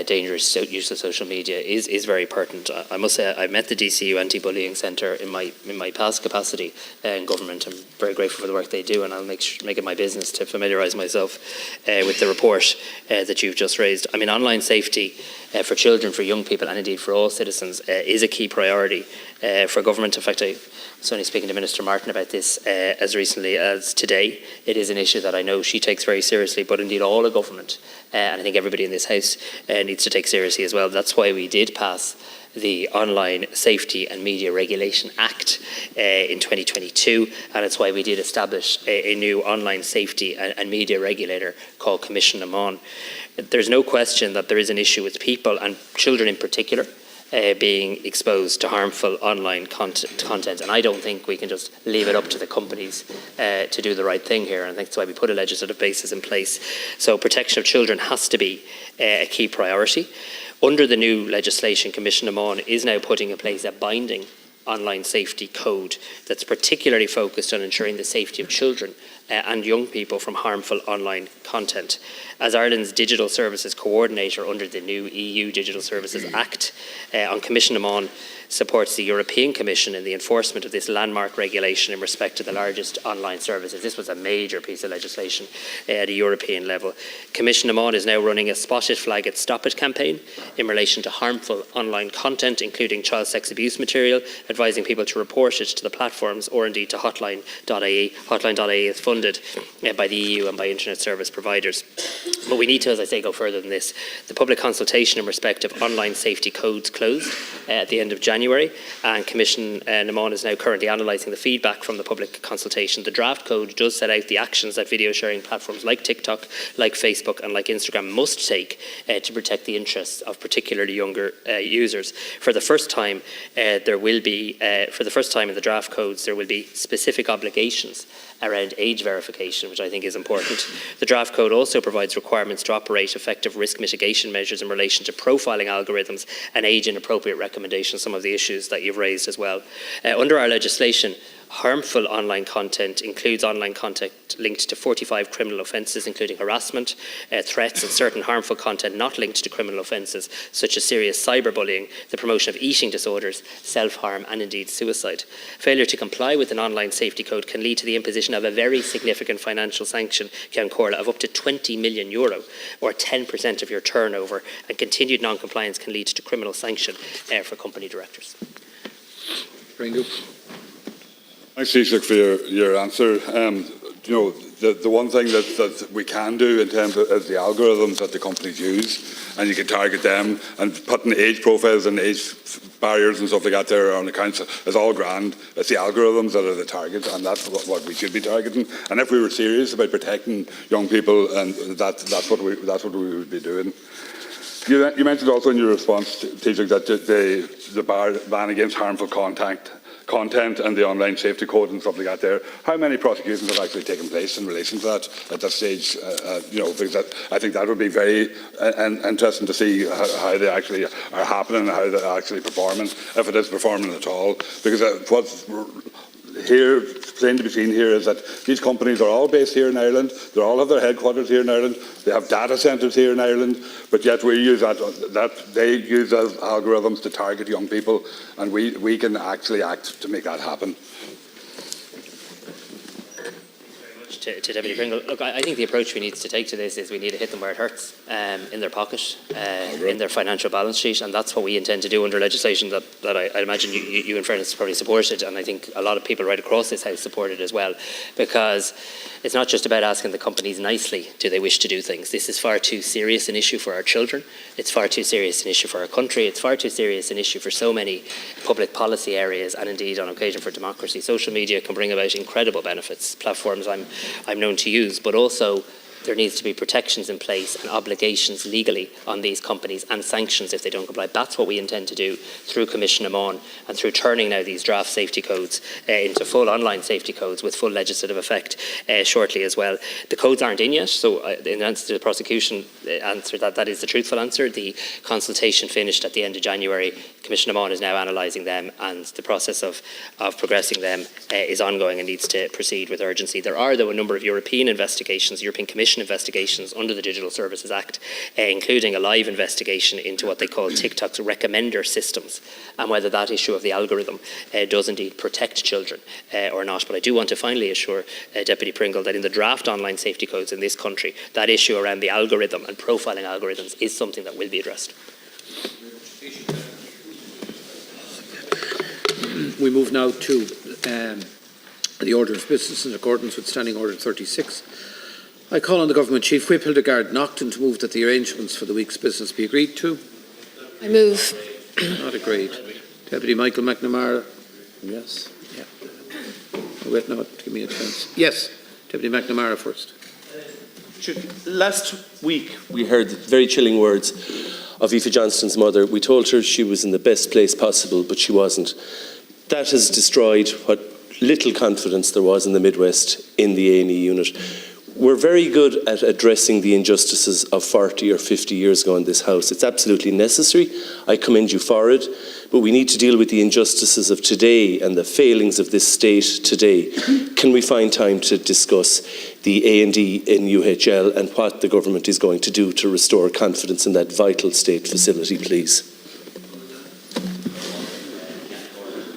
Speaker 3: dangerous use of social media is very pertinent. I must say I met the DCU Anti-Bullying Centre in my past capacity in government. I'm very grateful for the work they do, and I'll make it my business to familiarise myself with the report that you've just raised. I mean, online safety for children, for young people and indeed for all citizens is a key priority for government. In fact, I was only speaking to Minister Martin about this as recently as today. It is an issue that I know she takes very seriously, but indeed all of government, and I think everybody in this House needs to take seriously as well. That's why we did pass the Online Safety and Media Regulation Act in 2022, and it's why we did establish a new online safety and media regulator called Commission Amon. There's no question that there is an issue with people, and children in particular, being exposed to harmful online content, and I don't think we can just leave it up to the companies to do the right thing here, and I think that's why we put a legislative basis in place. So protection of children has to be a key priority. Under the new legislation, Commissioner Mon is now putting in place a binding online safety code that's particularly focused on ensuring the safety of children and young people from harmful online content. As Ireland's Digital Services Coordinator under the new EU Digital Services Act, Commissioner Mon supports the European Commission in the enforcement of this landmark regulation in respect to the largest online services. This was a major piece of legislation at a European level. Commissioner Mon is now running a Spot It, Flag It, Stop It campaign in relation to harmful online content, including child sex abuse material, advising people to report it to the platforms or indeed to hotline.ie. Hotline.ie is funded by the EU and by internet service providers. But we need to, as I say, go further than this. The public consultation in respect of online safety codes closed at the end of January, and Commissioner Namon is now currently analysing the feedback from the public consultation. The draft code does set out the actions that video sharing platforms like TikTok, like Facebook and like Instagram must take to protect the interests of particularly younger users. For the first time, there will be, for the first time in the draft codes, there will be specific obligations around age verification, which I think is important. The draft code also provides requirements to operate effective risk mitigation measures in relation to profiling algorithms and age-inappropriate recommendations, some of the issues that you've raised as well. Under our legislation, harmful online content includes online content linked to 45 criminal offences, including harassment, threats and certain harmful content not linked to criminal offences, such as serious cyberbullying, the promotion of eating disorders, self-harm and indeed suicide. Failure to comply with an online safety code can lead to the imposition of a very significant financial sanction, Ceann Comhairle, of up to €20 million, or 10% of your turnover, and continued non-compliance can lead to criminal sanction for company directors.
Speaker 1: Pringle.
Speaker 6: Thanks, Taoiseach, for your answer. The one thing that we can do in terms of is the algorithms that the companies use, and you can target them, and putting age profiles and age barriers and stuff like that there on accounts is all grand. It's the algorithms that are the target, and that's what we should be targeting. And if we were serious about protecting young people, and that's what we would be doing. You mentioned also in your response, Taoiseach, that the ban against harmful content and the online safety code and stuff like that there. How many prosecutions have actually taken place in relation to that at that stage? Because I think that would be very interesting to see how they actually are happening and how they're actually performing, if it is performing at all. Because what's here, plain to be seen here, is that these companies are all based here in Ireland. They all have their headquarters here in Ireland. They have data centres here in Ireland, but yet we use that they use those algorithms to target young people, and we can actually act to make that happen.
Speaker 3: To Deputy Pringle, look, I think the approach we need to take to this is we need to hit them where it hurts, in their pocket, in their financial balance sheet, and that's what we intend to do under legislation that I imagine you in fairness probably supported, and I think a lot of people right across this House supported as well, because it's not just about asking the companies nicely, do they wish to do things. This is far too serious an issue for our children, it's far too serious an issue for our country, it's far too serious an issue for so many public policy areas, and indeed on occasion for democracy. Social media can bring about incredible benefits, platforms I'm known to use, but also there needs to be protections in place and obligations legally on these companies and sanctions if they don't comply. That's what we intend to do through Commissioner Mon and through turning now these draft safety codes into full online safety codes with full legislative effect shortly as well. The codes aren't in yet, so in answer to the prosecution answer, that is the truthful answer. The consultation finished at the end of January. Commissioner Mon is now analysing them, and the process of progressing them is ongoing and needs to proceed with urgency. There are, though, a number of European investigations, European Commission investigations under the Digital Services Act, including a live investigation into what they call TikTok's recommender systems and whether that issue of the algorithm does indeed protect children or not. But I do want to finally assure Deputy Pringle that in the draft online safety codes in this country, that issue around the algorithm and profiling algorithms is something that will be addressed.
Speaker 1: We move now to the order of business in accordance with Standing Order 36. I call on the Government Chief Whip, Hildegard Naughton, to move that the arrangements for the week's business be agreed to.
Speaker 2: I move.
Speaker 1: Not agreed. Deputy Michael McNamara. Yes. Yeah. Wait, no, give me a chance. Yes. Deputy McNamara first.
Speaker 7: Last week we heard the very chilling words of Aoife Johnston's mother. We told her she was in the best place possible, but she wasn't. That has destroyed what little confidence there was in the Midwest in the A&E unit. We're very good at addressing the injustices of 40 or 50 years ago in this House. It's absolutely necessary. I commend you for it. But we need to deal with the injustices of today and the failings of this state today. Can we find time to discuss the A&E in UHL and what the government is going to do to restore confidence in that vital state facility, please?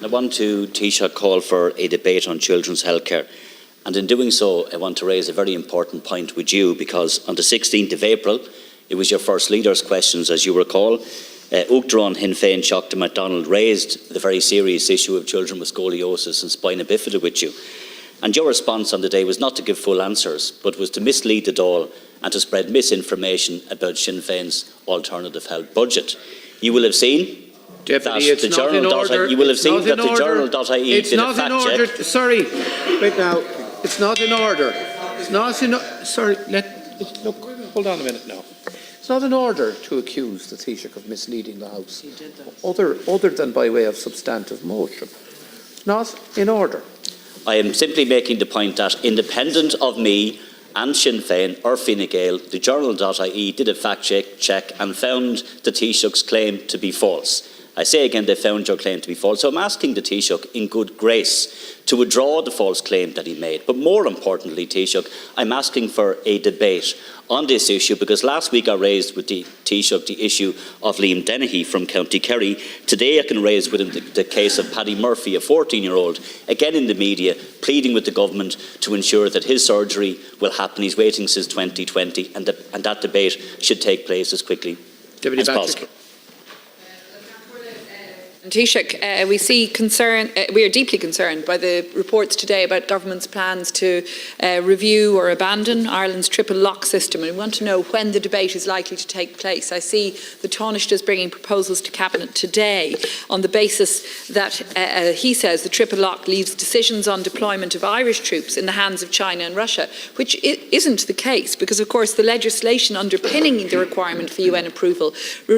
Speaker 8: I want to, Taoiseach, call for a debate on children's healthcare. And in doing so, I want to raise a very important point with you, because on the 16th of April, it was your first leaders' questions, as you recall. Uachtaráin Sinn Féin Seachta McDonald raised the very serious issue of children with scoliosis and spina bifida with you. And your response on the day was not to give full answers, but was to mislead the Dáil and to spread misinformation about Sinn Féin's alternative health budget. You will have seen
Speaker 1: Deputy,
Speaker 8: that the journal.ie did a fact check.
Speaker 1: Sorry, wait now. It's not in order. It's not in. Sorry, look. Hold on a minute now. It's not in order to accuse the Taoiseach of misleading the House. He did that. Other than by way of substantive motion. Not in order.
Speaker 8: I am simply making the point that, independent of me and Sinn Féin or Fine Gael, the journal.ie did a fact check and found the Taoiseach's claim to be false. I say again, they found your claim to be false. So I'm asking the Taoiseach in good grace to withdraw the false claim that he made. But more importantly, Taoiseach, I'm asking for a debate on this issue, because last week I raised with the Taoiseach the issue of Liam Dennehy from County Kerry. Today I can raise with him the case of Paddy Murphy, a 14-year-old, again in the media, pleading with the government to ensure that his surgery will happen. He's waiting since 2020, and that debate should take place as quickly as possible.
Speaker 4: Taoiseach, we are deeply concerned by the reports today about government's plans to review or abandon Ireland's triple lock system, and we want to know when the debate is likely to take place. I see the Taoiseach is bringing proposals to Cabinet today on the basis that he says the triple lock leaves decisions on deployment of Irish troops in the hands of China and Russia, which isn't the case, because of course the legislation underpinning the requirement for UN approval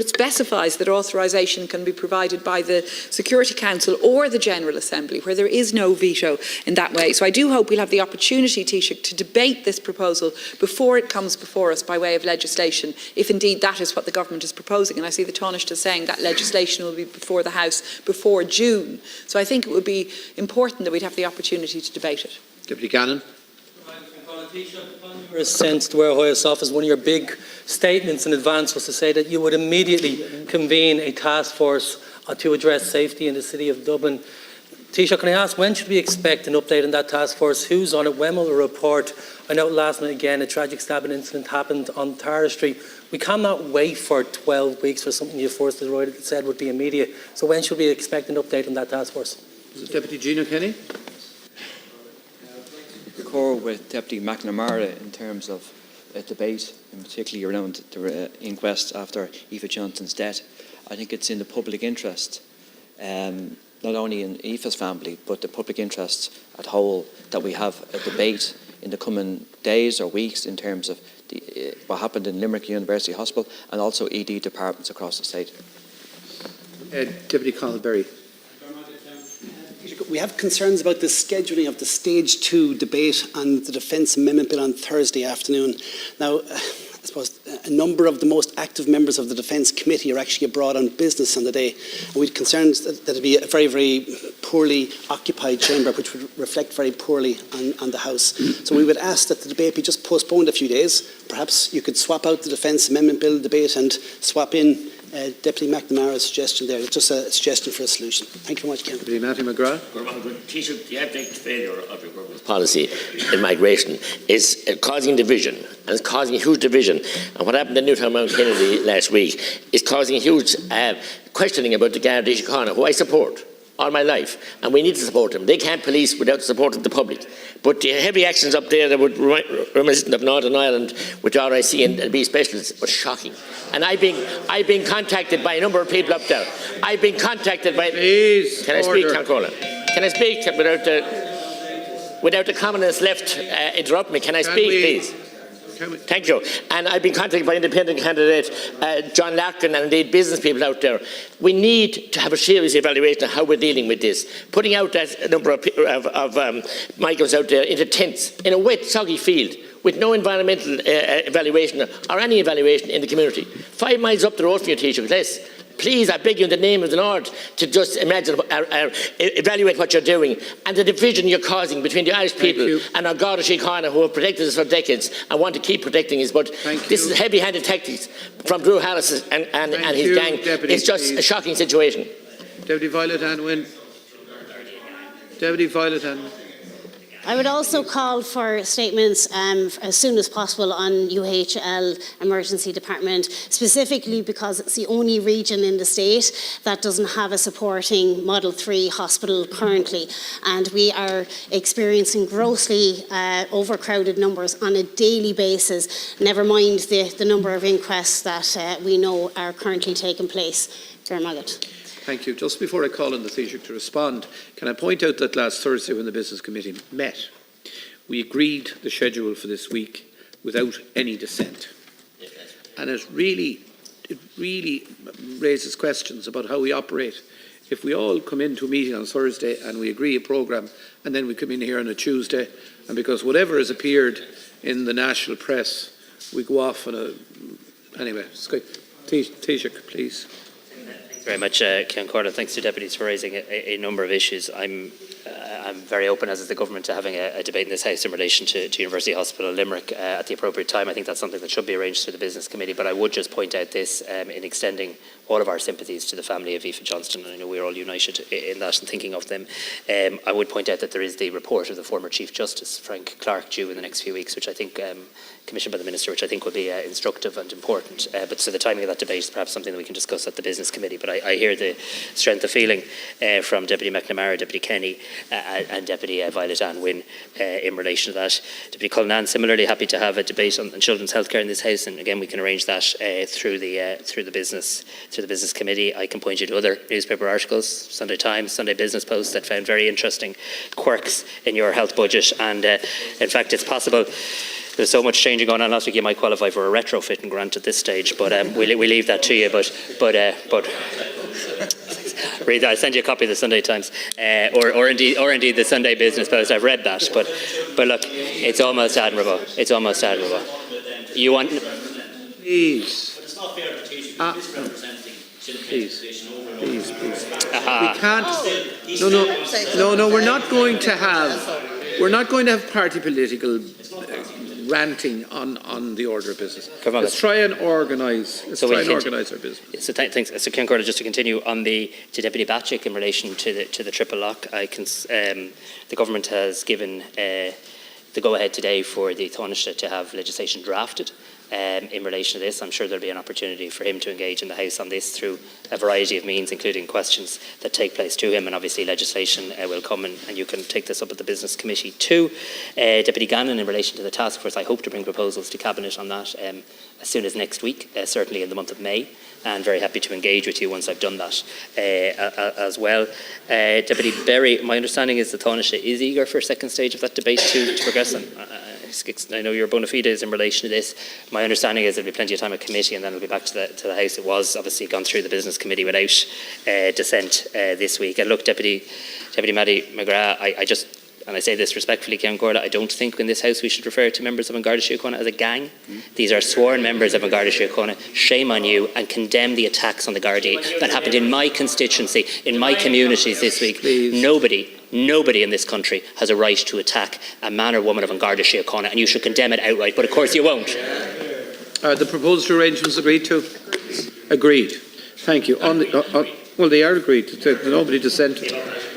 Speaker 4: specifies that authorisation can be provided by the Security Council or the General Assembly, where there is no veto in that way. So I do hope we'll have the opportunity, Taoiseach, to debate this proposal before it comes before us by way of legislation, if indeed that is what the government is proposing. And I see the Taoiseach saying that legislation will be before the House before June. So I think it would be important that we'd have the opportunity to debate it.
Speaker 1: Deputy Gannon.
Speaker 9: Your sense to where Hoyas office, one of your big statements in advance was to say that you would immediately convene a task force to address safety in the city of Dublin. Taoiseach, can I ask, when should we expect an update on that task force? Who's on it? When will a report? I know last night again a tragic stabbing incident happened on Tara Street. We cannot wait for 12 weeks for something you forced the right said would be immediate. So when should we expect an update on that task force?
Speaker 1: Is it Deputy Gina Kenny?
Speaker 10: Concur with Deputy McNamara in terms of a debate, and particularly around the inquest after Eva Johnson's death. I think it's in the public interest, not only in Aoife's family, but the public interest at whole, that we have a debate in the coming days or weeks in terms of what happened in Limerick University Hospital and also ED departments across the state.
Speaker 1: Deputy Conall Berry.
Speaker 11: We have concerns about the scheduling of the Stage 2 debate on the Defence Amendment Bill on Thursday afternoon. Now, I suppose a number of the most active members of the Defence Committee are actually abroad on business on the day. And we're concerned that it would be a very, very poorly occupied chamber, which would reflect very poorly on the House. So we would ask that the debate be just postponed a few days. Perhaps you could swap out the Defence Amendment Bill debate and swap in Deputy McNamara's suggestion there. It's just a suggestion for a solution. Thank you very much, Ken.
Speaker 1: Deputy Matthew McGrath.
Speaker 12: The abject failure of your government's policy in migration is causing division, and it's causing a huge division. And what happened in Newtown Mount Kennedy last week is causing a huge questioning about the Garda Síochána, who I support all my life, and we need to support them. They can't police without the support of the public. But the heavy actions up there that would reminiscent of Northern Ireland with RIC and B specialists was shocking. And I've been contacted by a number of people up there. I've been contacted by.
Speaker 1: Please,
Speaker 12: can I speak, Concola? Can I speak without the commoners left interrupt me? Can I speak, please? Thank you. And I've been contacted by independent candidate John Larkin and indeed business people out there. We need to have a serious evaluation of how we're dealing with this. Putting out that number of migrants out there into tents in a wet, soggy field with no environmental evaluation or any evaluation in the community. 5 miles up the road from your Taoiseach, less. Please, I beg you in the name of the Lord to just imagine, evaluate what you're doing and the division you're causing between the Irish people and our Garda Síochána who have protected us for decades and want to keep protecting us. But this is heavy-handed tactics from Drew Harris and his gang. It's just a shocking situation.
Speaker 1: Deputy Violet Anwin. Deputy Violet Anwin.
Speaker 13: I would also call for statements as soon as possible on UHL Emergency Department, specifically because it's the only region in the state that doesn't have a supporting Model 3 hospital currently. And we are experiencing grossly overcrowded numbers on a daily basis, never mind the number of inquests that we know are currently taking place.
Speaker 1: Thank you. Just before I call on the Taoiseach to respond, can I point out that last Thursday when the Business Committee met, we agreed the schedule for this week without any dissent. And it really raises questions about how we operate. If we all come into a meeting on Thursday and we agree a programme and then we come in here on a Tuesday and because whatever has appeared in the national press, we go off on a... Anyway, Taoiseach, please.
Speaker 3: Very much, Cian Corda. Thanks to deputies for raising a number of issues. I'm very open, as is the government, to having a debate in this House in relation to University Hospital Limerick at the appropriate time. I think that's something that should be arranged through the Business Committee. But I would just point out this in extending all of our sympathies to the family of Aoife Johnston, and I know we're all united in that and thinking of them. I would point out that there is the report of the former Chief Justice, Frank Clark, due in the next few weeks, which I think commissioned by the Minister, which I think will be instructive and important. But so the timing of that debate is perhaps something that we can discuss at the Business Committee. But I hear the strength of feeling from Deputy McNamara, Deputy Kenny and Deputy Violet Anwin in relation to that. Deputy Cullinan, similarly happy to have a debate on children's healthcare in this House, and again we can arrange that through the Business Committee. I can point you to other newspaper articles, Sunday Times, Sunday Business Post, that found very interesting quirks in your health budget, and in fact it's possible. There's so much changing going on last week, you might qualify for a retrofitting grant at this stage, but we leave that to you. But read that. I'll send you a copy of the Sunday Times, or indeed the Sunday Business Post. I've read that, but look, it's almost admirable. It's almost admirable. You want?
Speaker 1: Please.
Speaker 8: But it's not fair to teach you misrepresenting.
Speaker 1: Please. We can't. No. We're not going to have party political ranting on the order of business. Let's try and organise. Our business.
Speaker 3: So thanks. So Cian Corda, just to continue on to Deputy Bacik in relation to the triple lock, the government has given the go-ahead today for the Taoiseach to have legislation drafted in relation to this. I'm sure there'll be an opportunity for him to engage in the House on this through a variety of means, including questions that take place to him, and obviously legislation will come, and you can take this up at the Business Committee too. Deputy Gannon, in relation to the task force, I hope to bring proposals to Cabinet on that as soon as next week, certainly in the month of May, and very happy to engage with you once I've done that as well. Deputy Berry, my understanding is the Taoiseach is eager for a second stage of that debate to progress on. I know your bona fides in relation to this. My understanding is there'll be plenty of time at committee and then it'll be back to the House. It was obviously gone through the Business Committee without dissent this week. And look, Deputy Maddie McGrath, and I say this respectfully, Cian Corda, I don't think in this House we should refer to members of An Garda Síochána as a gang. These are sworn members of An Garda Síochána. Shame on you, and condemn the attacks on the Gardaí that happened in my constituency, in my communities this week. Nobody in this country has a right to attack a man or woman of An Garda Síochána, and you should condemn it outright, but of course you won't.
Speaker 1: Are the proposed arrangements agreed to? Agreed. Thank you. Well, they are agreed. Nobody dissented.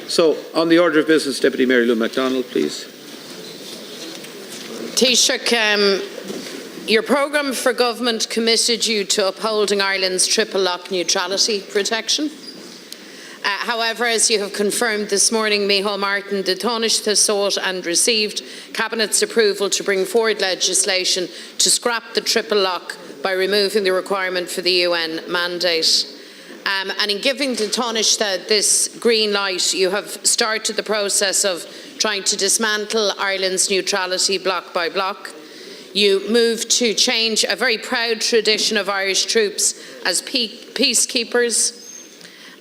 Speaker 1: So, on the order of business, Deputy Mary Lou McDonald, please.
Speaker 2: Taoiseach, your programme for government committed you to upholding Ireland's triple lock neutrality protection. However, as you have confirmed this morning, Micheál Martin, the Taoiseach has sought and received Cabinet's approval to bring forward legislation to scrap the triple lock by removing the requirement for the UN mandate. And in giving the Taoiseach this green light, you have started the process of trying to dismantle Ireland's neutrality block by block. You moved to change a very proud tradition of Irish troops as peacekeepers.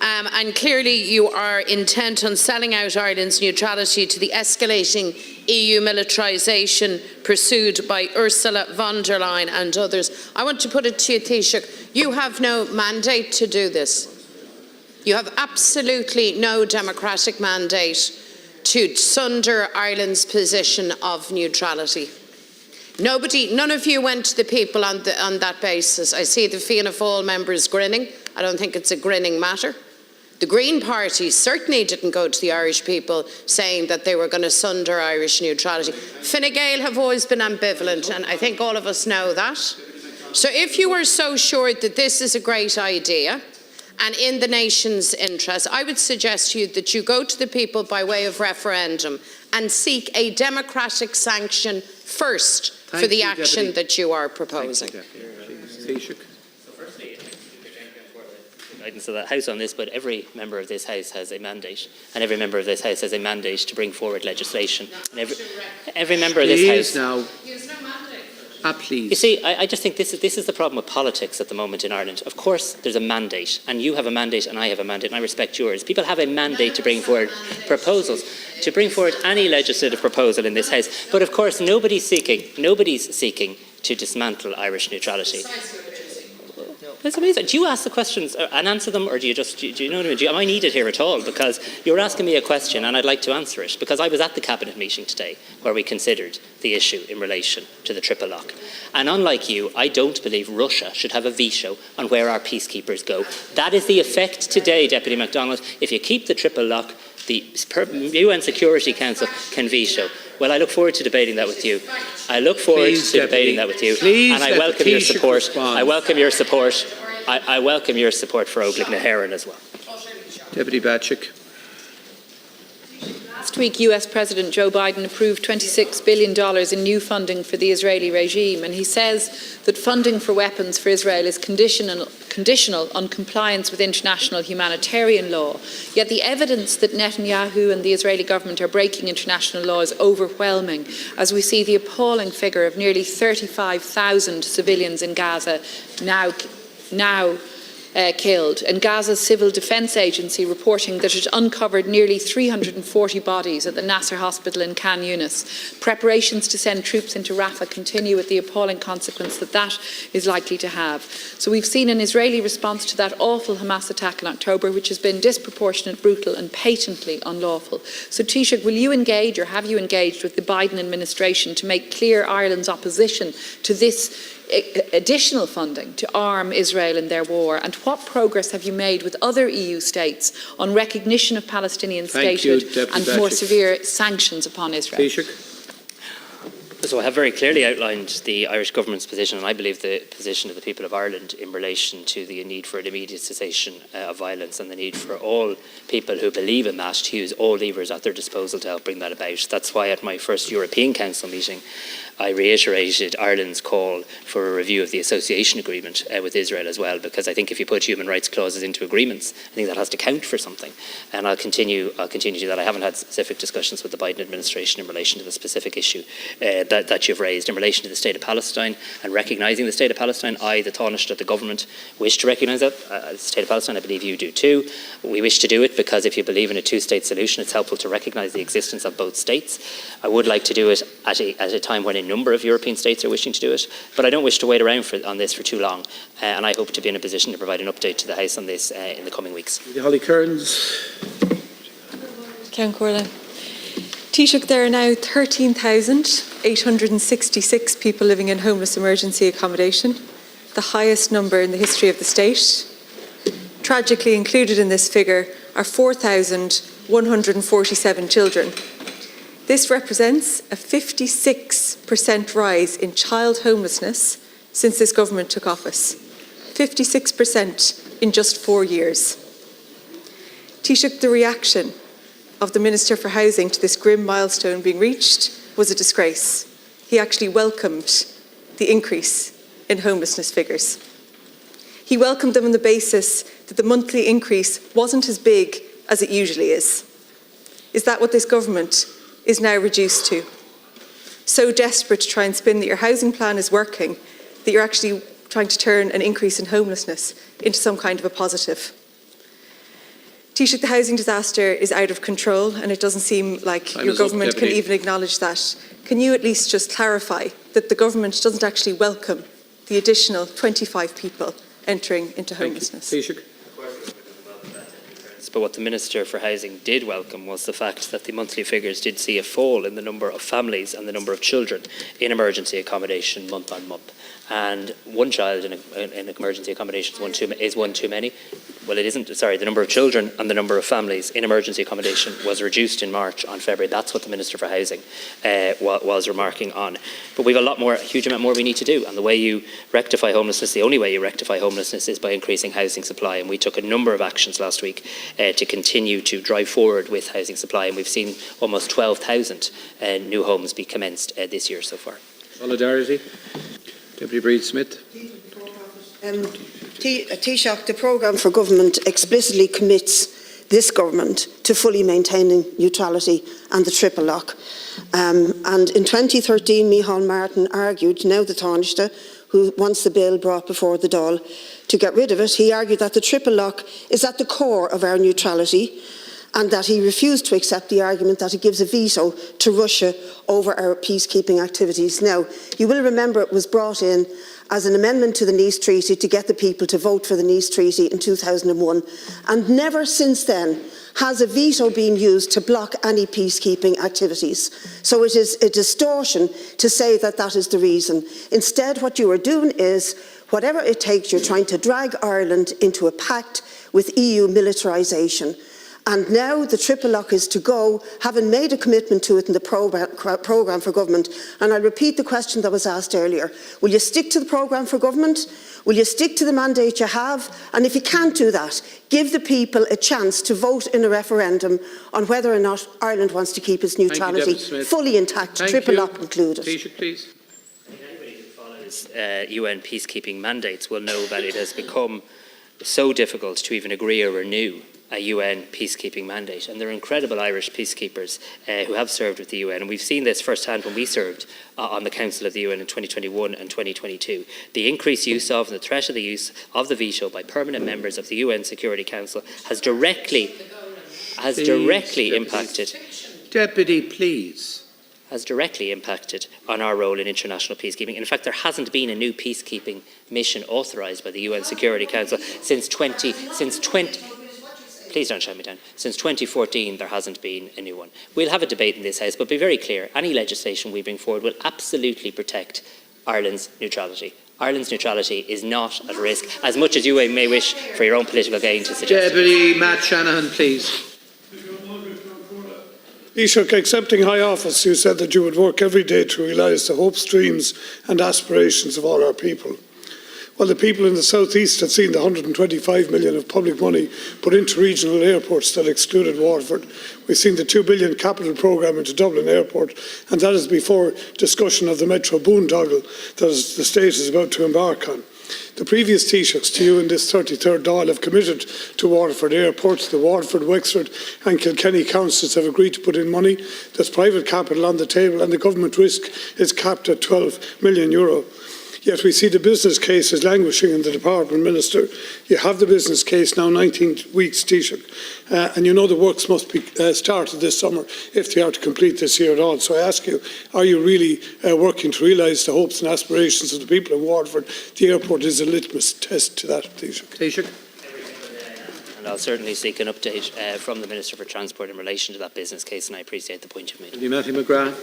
Speaker 2: And clearly you are intent on selling out Ireland's neutrality to the escalating EU militarisation pursued by Ursula von der Leyen and others. I want to put it to you, Taoiseach, you have no mandate to do this. You have absolutely no democratic mandate to sunder Ireland's position of neutrality. None of you went to the people on that basis. I see the Fianna Fáil members grinning. I don't think it's a grinning matter. The Green Party certainly didn't go to the Irish people saying that they were going to sunder Irish neutrality. Fine Gael have always been ambivalent, and I think all of us know that. So if you are so sure that this is a great idea and in the nation's interest, I would suggest to you that you go to the people by way of referendum and seek a democratic sanction first for the action that you are proposing.
Speaker 3: Guidance of the House on this, but every member of this House has a mandate, and every member of this House has a mandate to bring forward legislation. And every member of this House
Speaker 1: now. Please.
Speaker 3: You see, I just think this is the problem with politics at the moment in Ireland. Of course, there's a mandate, and you have a mandate, and I have a mandate, and I respect yours. People have a mandate to bring forward proposals, to bring forward any legislative proposal in this House. But of course, nobody's seeking to dismantle Irish neutrality. That's amazing. Do you ask the questions and answer them, or do you know what I mean? Am I needed here at all? Because you're asking me a question and I'd like to answer it, because I was at the Cabinet meeting today where we considered the issue in relation to the triple lock. And unlike you, I don't believe Russia should have a veto on where our peacekeepers go. That is the effect today, Deputy McDonald. If you keep the triple lock, the UN Security Council can veto. Well, I look forward to debating that with you. I look forward to debating that with you. And I welcome your support. I welcome your support. I welcome your support for Óglaigh na hÉireann as well.
Speaker 1: Deputy Bacik.
Speaker 4: Last week, US President Joe Biden approved $26 billion in new funding for the Israeli regime, and he says that funding for weapons for Israel is conditional on compliance with international humanitarian law. Yet the evidence that Netanyahu and the Israeli government are breaking international law is overwhelming, as we see the appalling figure of nearly 35,000 civilians in Gaza now killed, and Gaza's Civil Defence Agency reporting that it uncovered nearly 340 bodies at the Nasser Hospital in Khan Yunis. Preparations to send troops into Rafah continue, with the appalling consequence that is likely to have. So we've seen an Israeli response to that awful Hamas attack in October, which has been disproportionate, brutal and patently unlawful. So Taoiseach, will you engage, or have you engaged with the Biden administration to make clear Ireland's opposition to this additional funding to arm Israel in their war? And what progress have you made with other EU states on recognition of Palestinian statehood and more severe sanctions upon Israel?
Speaker 3: So I have very clearly outlined the Irish government's position, and I believe the position of the people of Ireland in relation to the need for an immediate cessation of violence, and the need for all people who believe in that to use all levers at their disposal to help bring that about. That's why at my first European Council meeting I reiterated Ireland's call for a review of the association agreement with Israel as well, because I think if you put human rights clauses into agreements, I think that has to count for something. And I'll continue to do that. I haven't had specific discussions with the Biden administration in relation to the specific issue that you've raised in relation to the state of Palestine and recognising the state of Palestine. I, the Taoiseach, that the government wish to recognise that. The state of Palestine, I believe you do too. We wish to do it because if you believe in a two-state solution, it's helpful to recognise the existence of both states. I would like to do it at a time when a number of European states are wishing to do it, but I don't wish to wait around on this for too long, and I hope to be in a position to provide an update to the House on this in the coming weeks.
Speaker 1: Holly Kearns.
Speaker 14: Count Corlin. Taoiseach, there are now 13,866 people living in homeless emergency accommodation, the highest number in the history of the state. Tragically included in this figure are 4,147 children. This represents a 56% rise in child homelessness since this government took office. 56% in just 4 years. Taoiseach, the reaction of the Minister for Housing to this grim milestone being reached was a disgrace. He actually welcomed the increase in homelessness figures. He welcomed them on the basis that the monthly increase wasn't as big as it usually is. Is that what this government is now reduced to? So desperate to try and spin that your housing plan is working, that you're actually trying to turn an increase in homelessness into some kind of a positive. Taoiseach, the housing disaster is out of control, and it doesn't seem like your government can even acknowledge that. Can you at least just clarify that the government doesn't actually welcome the additional 25 people entering into homelessness?
Speaker 3: But what the Minister for Housing did welcome was the fact that the monthly figures did see a fall in the number of families and the number of children in emergency accommodation month on month. And one child in emergency accommodation is one too many. Well, it isn't. Sorry, the number of children and the number of families in emergency accommodation was reduced in March on February. That's what the Minister for Housing was remarking on. But we have a huge amount more we need to do. And the way you rectify homelessness, the only way you rectify homelessness is by increasing housing supply. And we took a number of actions last week to continue to drive forward with housing supply. And we've seen almost 12,000 new homes be commenced this year so far.
Speaker 1: Solidarity. Deputy Breed-Smith.
Speaker 15: Taoiseach, the programme for government explicitly commits this government to fully maintaining neutrality and the triple lock. And in 2013, Micheál Martin argued, now the Taoiseach, who wants the bill brought before the Dáil to get rid of it, he argued that the triple lock is at the core of our neutrality, and that he refused to accept the argument that it gives a veto to Russia over our peacekeeping activities. Now, you will remember it was brought in as an amendment to the Nice Treaty to get the people to vote for the Nice Treaty in 2001, and never since then has a veto been used to block any peacekeeping activities. So it is a distortion to say that that is the reason. Instead, what you are doing is, whatever it takes, you're trying to drag Ireland into a pact with EU militarisation. And now the triple lock is to go, having made a commitment to it in the programme for government. And I'll repeat the question that was asked earlier. Will you stick to the programme for government? Will you stick to the mandate you have? And if you can't do that, give the people a chance to vote in a referendum on whether or not Ireland wants to keep its neutrality fully intact, triple lock included.
Speaker 1: Taoiseach, please.
Speaker 3: Anybody who follows UN peacekeeping mandates will know that it has become so difficult to even agree or renew a UN peacekeeping mandate. And there are incredible Irish peacekeepers who have served with the UN. And we've seen this firsthand when we served on the Council of the UN in 2021 and 2022. The increased use of and the threat of the use of the veto by permanent members of the UN Security Council has directly impacted.
Speaker 1: Deputy, please.
Speaker 3: Has directly impacted on our role in international peacekeeping. In fact, there hasn't been a new peacekeeping mission authorised by the UN Security Council since 2014, there hasn't been a new one. We'll have a debate in this House, but be very clear, any legislation we bring forward will absolutely protect Ireland's neutrality. Ireland's neutrality is not at risk, as much as you may wish for your own political gain to suggest.
Speaker 1: Deputy Matt Shanahan, please.
Speaker 16: Taoiseach, accepting high office, you said that you would work every day to realise the hopes, dreams and aspirations of all our people. Well, the people in the South East have seen the 125 million of public money put into regional airports that excluded Waterford. We've seen the 2 billion capital programme into Dublin Airport, and that is before discussion of the Metro boondoggle that the state is about to embark on. The previous Taoiseachs to you in this 33rd Dáil have committed to Waterford airports. The Waterford, Wexford and Kilkenny councils have agreed to put in money. There's private capital on the table, and the government risk is capped at €12 million. Yet we see the business case is languishing in the Department Minister. You have the business case now 19 weeks, Taoiseach, and you know the works must be started this summer if they are to complete this year at all. So I ask you, are you really working to realise the hopes and aspirations of the people in Waterford? The airport is a litmus test to that, Taoiseach.
Speaker 1: Taoiseach.
Speaker 3: And I'll certainly seek an update from the Minister for Transport in relation to that business case, and I appreciate the point you've made.
Speaker 1: Matthew McGrath.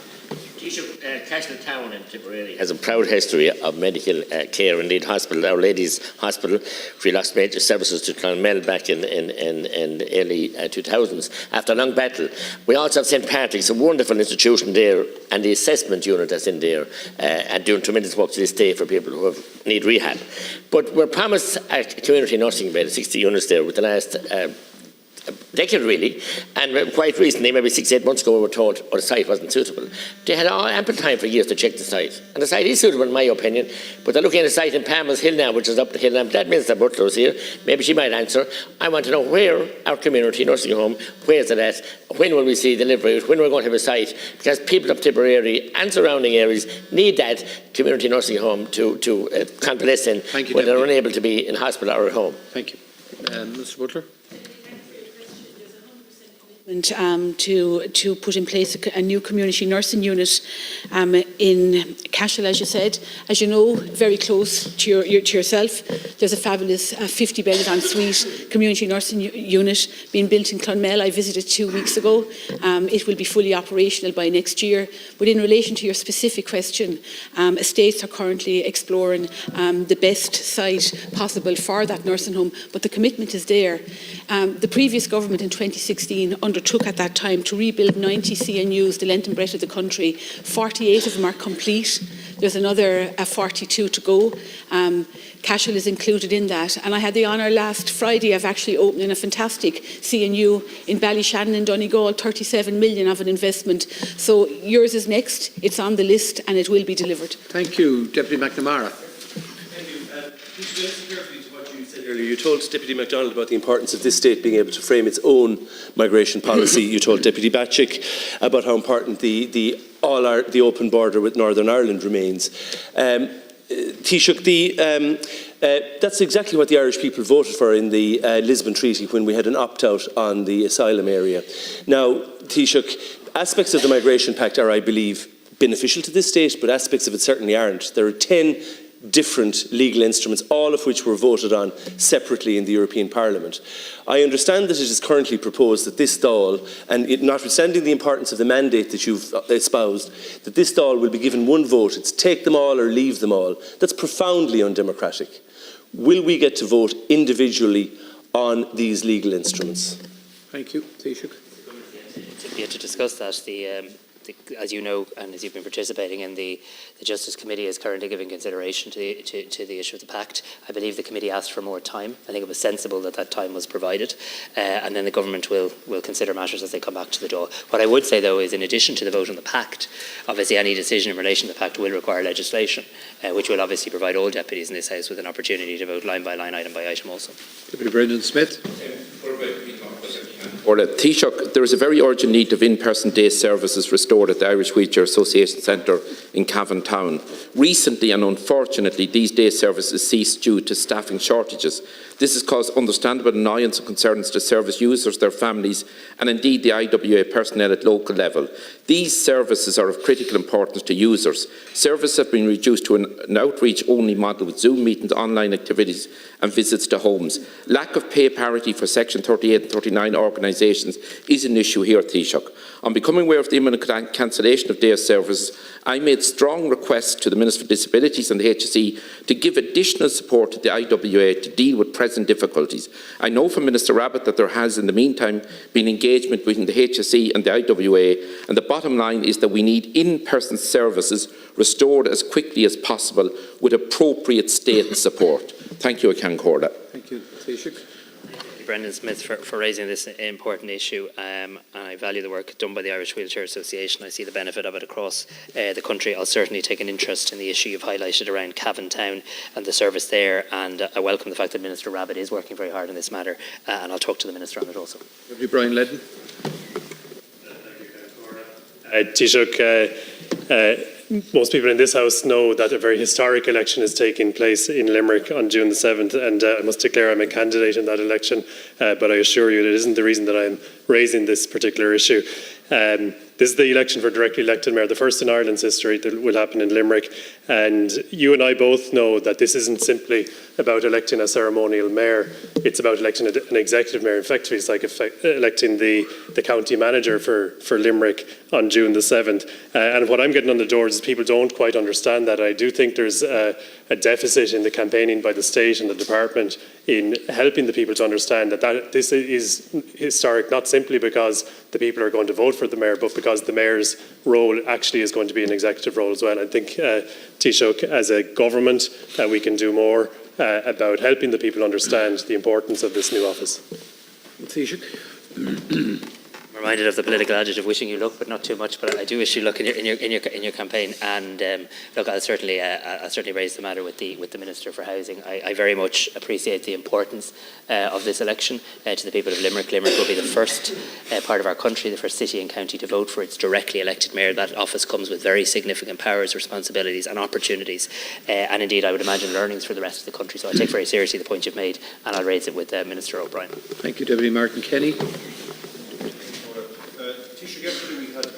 Speaker 12: Castle Town in Tipperary has a proud history of medical care. Indeed, hospital, Our Lady's Hospital, we lost major services to Clonmel back in early 2000s after a long battle. We also have St Patrick's, a wonderful institution there, and the assessment unit that's in there, and doing tremendous work to this day for people who need rehab. But we're promised a community nursing bed, 60 units there, with the last decade really, and quite recently, maybe 6-8 months ago, we were told the site wasn't suitable. They had ample time for years to check the site, and the site is suitable in my opinion, but they're looking at a site in Palmer's Hill now, which is up the hill, and that means the butler is here. Maybe she might answer. I want to know where our community nursing home, where is it at, when will we see delivery, when we're going to have a site, because people of Tipperary and surrounding areas need that community nursing home to convalesce in when they're unable to be in hospital or at home.
Speaker 1: Thank you. Mr. Butler.
Speaker 17: to put in place a new community nursing unit in Cashel, as you said. As you know, very close to yourself, there's a fabulous 50-bedded ensuite community nursing unit being built in Clonmel. I visited 2 weeks ago. It will be fully operational by next year. But in relation to your specific question, estates are currently exploring the best site possible for that nursing home, but the commitment is there. The previous government in 2016 undertook at that time to rebuild 90 CNUs, the length and breadth of the country. 48 of them are complete. There's another 42 to go. Cashel is included in that. And I had the honour last Friday of actually opening a fantastic CNU in Ballyshannon in Donegal, 37 million of an investment. So yours is next. It's on the list and it will be delivered.
Speaker 1: Thank you. Deputy McNamara.
Speaker 7: Earlier, you told Deputy McDonald about the importance of this state being able to frame its own migration policy. You told Deputy Bacik about how important the open border with Northern Ireland remains. Taoiseach, that's exactly what the Irish people voted for in the Lisbon Treaty when we had an opt-out on the asylum area. Now, Taoiseach, aspects of the Migration Pact are, I believe, beneficial to this state, but aspects of it certainly aren't. There are 10 different legal instruments, all of which were voted on separately in the European Parliament. I understand that it is currently proposed that this Dáil, and notwithstanding the importance of the mandate that you've espoused, that this Dáil will be given one vote. It's take them all or leave them all. That's profoundly undemocratic. Will we get to vote individually on these legal instruments?
Speaker 1: Thank you. Taoiseach.
Speaker 3: To discuss that, as you know, and as you've been participating in, the Justice Committee is currently giving consideration to the issue of the Pact. I believe the committee asked for more time. I think it was sensible that time was provided, and then the government will consider matters as they come back to the Dáil. What I would say, though, is in addition to the vote on the Pact, obviously any decision in relation to the Pact will require legislation, which will obviously provide all deputies in this House with an opportunity to vote line by line, item by item also.
Speaker 1: Deputy Brendan Smith.
Speaker 18: Taoiseach, there is a very urgent need of in-person day services restored at the Irish Wheelchair Association Centre in Cavan Town. Recently and unfortunately, these day services ceased due to staffing shortages. This has caused understandable annoyance and concerns to service users, their families, and indeed the IWA personnel at local level. These services are of critical importance to users. Services have been reduced to an outreach-only model with Zoom meetings, online activities and visits to homes. Lack of pay parity for Section 38 and 39 organisations is an issue here, Taoiseach. On becoming aware of the imminent cancellation of day services, I made strong requests to the Minister for Disabilities and the HSE to give additional support to the IWA to deal with present difficulties. I know from Minister Rabbitte that there has in the meantime been engagement between the HSE and the IWA, and the bottom line is that we need in-person services restored as quickly as possible with appropriate state support. Thank you, Can Corda.
Speaker 1: Thank you, Taoiseach.
Speaker 3: Brendan Smith for raising this important issue. I value the work done by the Irish Wheelchair Association. I see the benefit of it across the country. I'll certainly take an interest in the issue you've highlighted around Cavan Town and the service there, and I welcome the fact that Minister Rabbitte is working very hard on this matter, and I'll talk to the Minister on it also.
Speaker 1: Deputy Brian Ledden.
Speaker 19: Taoiseach, most people in this House know that a very historic election is taking place in Limerick on June the 7th, and I must declare I'm a candidate in that election, but I assure you that it isn't the reason that I'm raising this particular issue. This is the election for directly elected mayor, the first in Ireland's history that will happen in Limerick, and you and I both know that this isn't simply about electing a ceremonial mayor, it's about electing an executive mayor. Effectively, it's like electing the county manager for Limerick on June the 7th. And what I'm getting on the doors is people don't quite understand that. I do think there's a deficit in the campaigning by the state and the department in helping the people to understand that this is historic, not simply because the people are going to vote for the mayor, but because the mayor's role actually is going to be an executive role as well. I think, Taoiseach, as a government, we can do more about helping the people understand the importance of this new office.
Speaker 1: Taoiseach.
Speaker 3: I'm reminded of the political adjective wishing you luck, but not too much. But I do wish you luck in your campaign. And look, I'll certainly raise the matter with the Minister for Housing. I very much appreciate the importance of this election to the people of Limerick. Limerick will be the first part of our country, the first city and county to vote for its directly elected mayor. That office comes with very significant powers, responsibilities, and opportunities, and indeed, I would imagine learnings for the rest of the country. So I take very seriously the point you've made, and I'll raise it with Minister O'Brien.
Speaker 1: Thank you, Deputy Martin Kenny.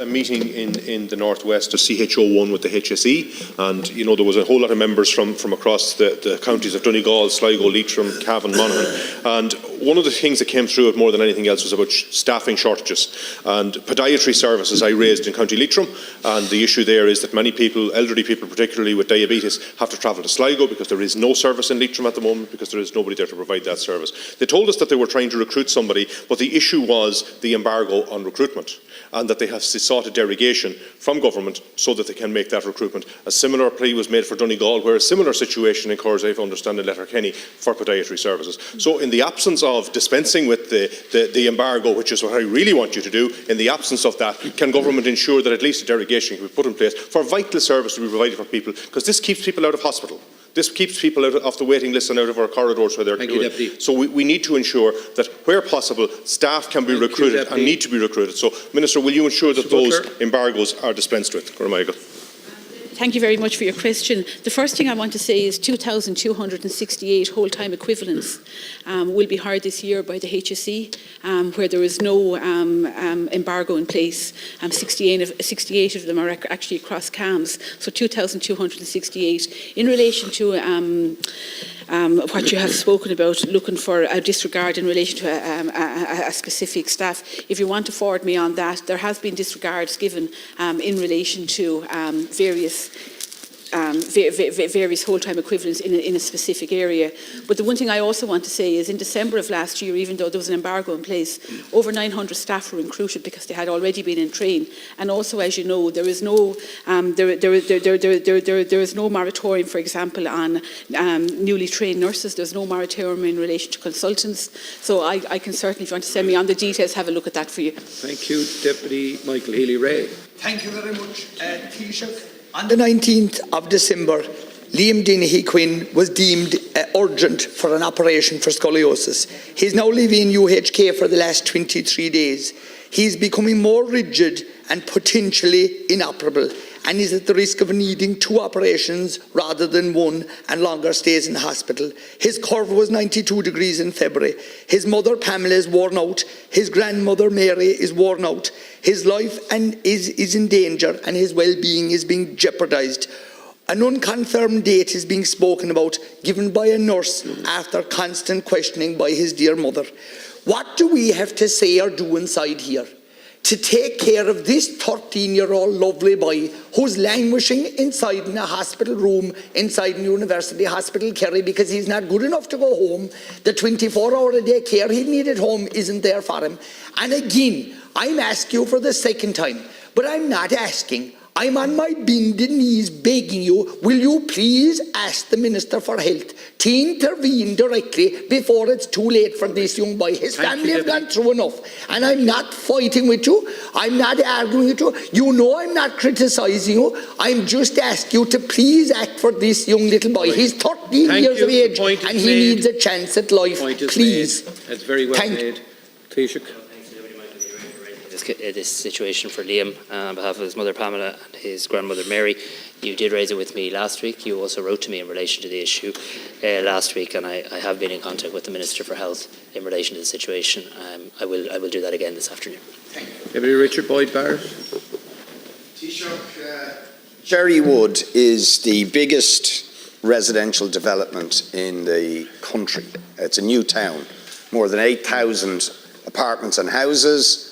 Speaker 20: a meeting in the northwest of CHO1 with the HSE, and there was a whole lot of members from across the counties of Donegal, Sligo, Leitrim, Cavan, Monaghan, and one of the things that came through it more than anything else was about staffing shortages and podiatry services. I raised in County Leitrim, and the issue there is that many people, elderly people particularly with diabetes, have to travel to Sligo because there is no service in Leitrim at the moment because there is nobody there to provide that service. They told us that they were trying to recruit somebody, but the issue was the embargo on recruitment, and that they have sought a derogation from government so that they can make that recruitment. A similar plea was made for Donegal, where a similar situation occurs, I understand, in Letterkenny for podiatry services. So in the absence of dispensing with the embargo, which is what I really want you to do, in the absence of that, can government ensure that at least a derogation can be put in place for vital service to be provided for people, because this keeps people out of hospital. This keeps people out of the waiting list and out of our corridors where they're queuing. So we need to ensure that where possible, staff can be recruited and need to be recruited. So, Minister, will you ensure that those embargoes are dispensed with?
Speaker 17: Thank you very much for your question. The first thing I want to say is 2,268 whole-time equivalents will be hired this year by the HSE, where there is no embargo in place. 68 of them are actually across CAMS, so 2,268. In relation to what you have spoken about, looking for a disregard in relation to a specific staff, if you want to forward me on that, there has been disregards given in relation to various whole-time equivalents in a specific area. But the one thing I also want to say is in December of last year, even though there was an embargo in place, over 900 staff were recruited because they had already been in train. And also, as you know, there is no there is no moratorium, for example, on newly trained nurses. There's no moratorium in relation to consultants. So I can certainly, if you want to send me on the details, have a look at that for you.
Speaker 1: Thank you, Deputy Michael Healy-Rae.
Speaker 21: Thank you very much, Taoiseach. On the 19th of December, Liam Dennehy Quinn was deemed urgent for an operation for scoliosis. He's now living in UHK for the last 23 days. He's becoming more rigid and potentially inoperable, and is at the risk of needing 2 operations rather than 1 and longer stays in the hospital. His curve was 92 degrees in February. His mother Pamela is worn out. His grandmother Mary is worn out. His life is in danger, and his well-being is being jeopardised. An unconfirmed date is being spoken about, given by a nurse after constant questioning by his dear mother. What do we have to say or do inside here to take care of this 13-year-old lovely boy who's languishing inside in a hospital room inside a university hospital, Kerry, because he's not good enough to go home? The 24-hour-a-day care he needed home isn't there for him. And again, I'm asking you for the second time, but I'm not asking. I'm on my bended knees begging you, will you please ask the Minister for Health to intervene directly before it's too late for this young boy? His family have gone through enough, and I'm not fighting with you. I'm not arguing with you. You know I'm not criticising you. I'm just asking you to please act for this young little boy. He's 13 years of age, and he needs a chance at life. Please.
Speaker 1: That's very well made. Taoiseach.
Speaker 3: This situation for Liam on behalf of his mother Pamela and his grandmother Mary. You did raise it with me last week. You also wrote to me in relation to the issue last week, and I have been in contact with the Minister for Health in relation to the situation. I will do that again this afternoon.
Speaker 1: Deputy Richard Boyd-Barrett.
Speaker 22: Cherrywood is the biggest residential development in the country. It's a new town, more than 8,000 apartments and houses.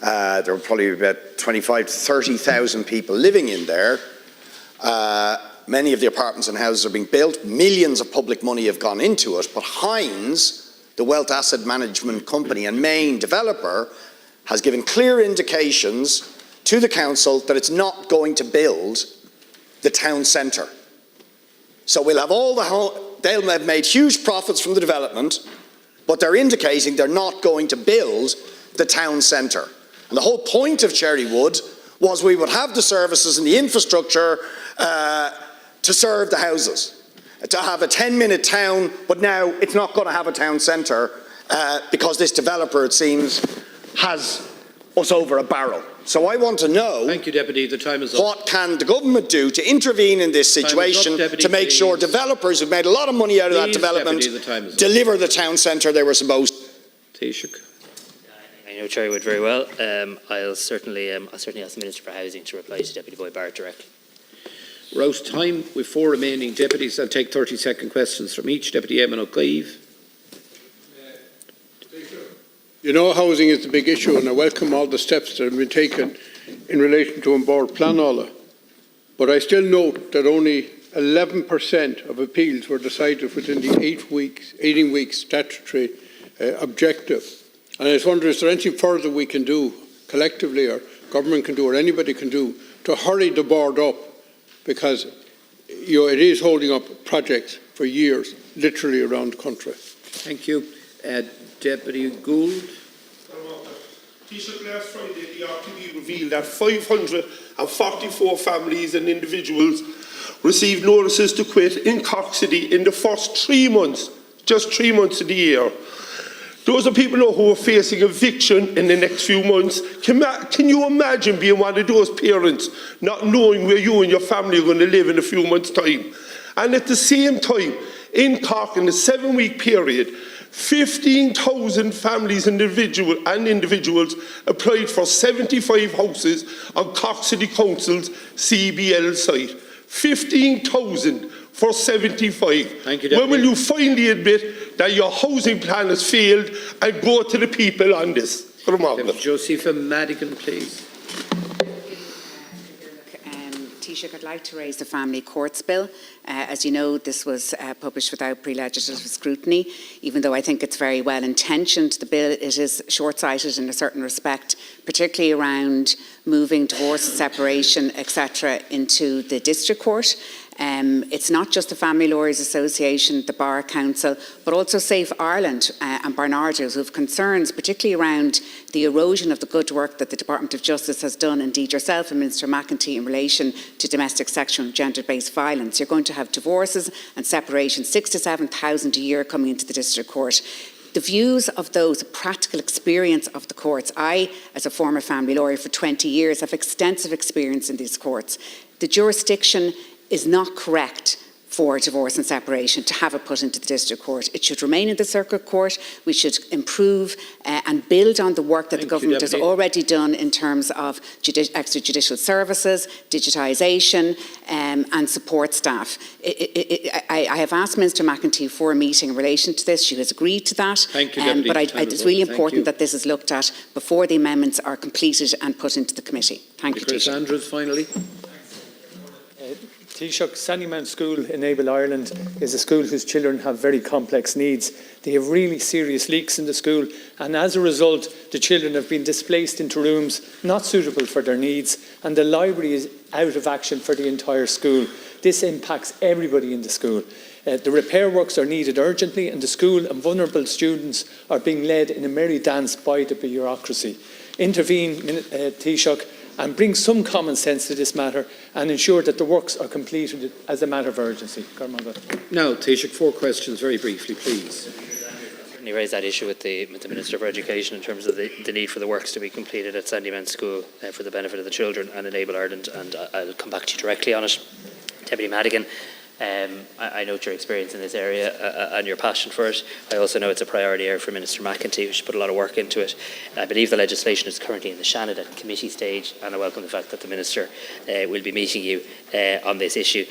Speaker 22: There were probably about 25 to 30,000 people living in there. Many of the apartments and houses are being built. Millions of public money have gone into it. But Hines, the wealth asset management company and main developer, has given clear indications to the council that it's not going to build the town centre. So we'll have they'll have made huge profits from the development, but they're indicating they're not going to build the town centre. And the whole point of Cherrywood was we would have the services and the infrastructure to serve the houses, to have a 10-minute town, but now it's not going to have a town centre because this developer, it seems, has us over a barrel. So I want to know,
Speaker 1: thank you, Deputy. The time is up.
Speaker 22: What can the government do to intervene in this situation up, Deputy, to make sure developers who've made a lot of money out of that development Deputy, deliver the town centre they were supposed to?
Speaker 3: I know Cherrywood very well. I'll certainly ask the Minister for Housing to reply to Deputy Boyd Barrett directly.
Speaker 1: We're out of time. With 4 remaining deputies, I'll take 30-second questions from each. Deputy Eamon O'Keefe.
Speaker 5: You know, housing is the big issue, and I welcome all the steps that have been taken in relation to Board Planola. But I still note that only 11% of appeals were decided within the 18-week statutory objective. And I just wonder, is there anything further we can do collectively, or government can do, or anybody can do, to hurry the board up? Because it is holding up projects for years, literally around the country.
Speaker 1: Thank you. Deputy Gould.
Speaker 6: Taoiseach, last Friday the RTD revealed that 544 families and individuals received notices to quit in Cork City in the first 3 months, just 3 months of the year. Those are people who are facing eviction in the next few months. Can you imagine being one of those parents, not knowing where you and your family are going to live in a few months' time? And at the same time, in Cork, in a 7-week period, 15,000 families and individuals applied for 75 houses on Cork City Council's CBL site. 15,000 for 75.
Speaker 1: Thank you, Deputy.
Speaker 6: When will you finally admit that your housing plan has failed and go to the people on this?
Speaker 1: Josepha Madigan, please.
Speaker 23: Taoiseach, I'd like to raise the Family Courts Bill. As you know, this was published without pre-legislative scrutiny. Even though I think it's very well intentioned, the bill it is short-sighted in a certain respect, particularly around moving divorce and separation, etc., into the district court. It's not just the Family Lawyers Association, the Bar Council, but also Safe Ireland and Barnardos, who have concerns, particularly around the erosion of the good work that the Department of Justice has done, indeed yourself and Minister McEntee, in relation to domestic, sexual and gender-based violence. You're going to have divorces and separations, 6,000 to 7,000 a year coming into the district court. The views of those, the practical experience of the courts. I, as a former family lawyer for 20 years, have extensive experience in these courts. The jurisdiction is not correct for divorce and separation to have it put into the district court. It should remain in the circuit court. We should improve and build on the work that the government has already done in terms of extrajudicial services, digitisation and support staff. I have asked Minister McEntee for a meeting in relation to this. She has agreed to that.
Speaker 1: Thank you, Deputy.
Speaker 23: But it's really important that this is looked at before the amendments are completed and put into the committee. Thank you,
Speaker 1: Chris
Speaker 23: Taoiseach.
Speaker 1: Andrews, finally.
Speaker 24: Taoiseach, Sandyman School in Able Ireland is a school whose children have very complex needs. They have really serious leaks in the school, and as a result, the children have been displaced into rooms not suitable for their needs, and the library is out of action for the entire school. This impacts everybody in the school. The repair works are needed urgently, and the school and vulnerable students are being led in a merry dance by the bureaucracy. Intervene, Taoiseach, and bring some common sense to this matter and ensure that the works are completed as a matter of urgency.
Speaker 1: Now, Taoiseach, 4 questions very briefly, please.
Speaker 3: Certainly raise that issue with the Minister for Education in terms of the need for the works to be completed at Sandyman School for the benefit of the children and Enable Ireland, and I'll come back to you directly on it. Deputy Madigan, I note your experience in this area and your passion for it. I also know it's a priority area for Minister McEntee, who should put a lot of work into it. I believe the legislation is currently in the Shannon at committee stage, and I welcome the fact that the Minister will be meeting you on this issue.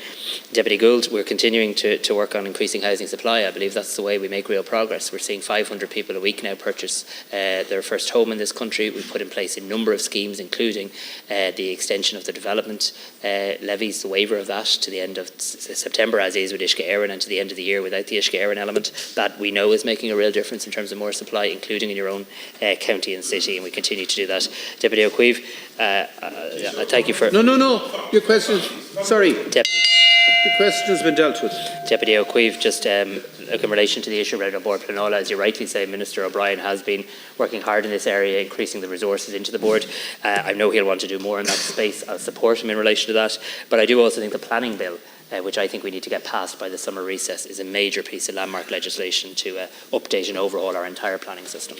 Speaker 3: Deputy Gould, we're continuing to work on increasing housing supply. I believe that's the way we make real progress. We're seeing 500 people a week now purchase their first home in this country. We've put in place a number of schemes, including the extension of the development levies, the waiver of that to the end of September, as is with Uisce Éireann, and to the end of the year without the Uisce Éireann element. That we know is making a real difference in terms of more supply, including in your own county and city, and we continue to do that. Deputy O'Keefe, I thank you for...
Speaker 1: No. Your question... Sorry. The question has been dealt with.
Speaker 3: Deputy O'Keefe, just look, in relation to the issue around Board Planola, as you rightly say, Minister O'Brien has been working hard in this area, increasing the resources into the board. I know he'll want to do more in that space. I'll support him in relation to that. But I do also think the planning bill, which I think we need to get passed by the summer recess, is a major piece of landmark legislation to update and overhaul our entire planning system.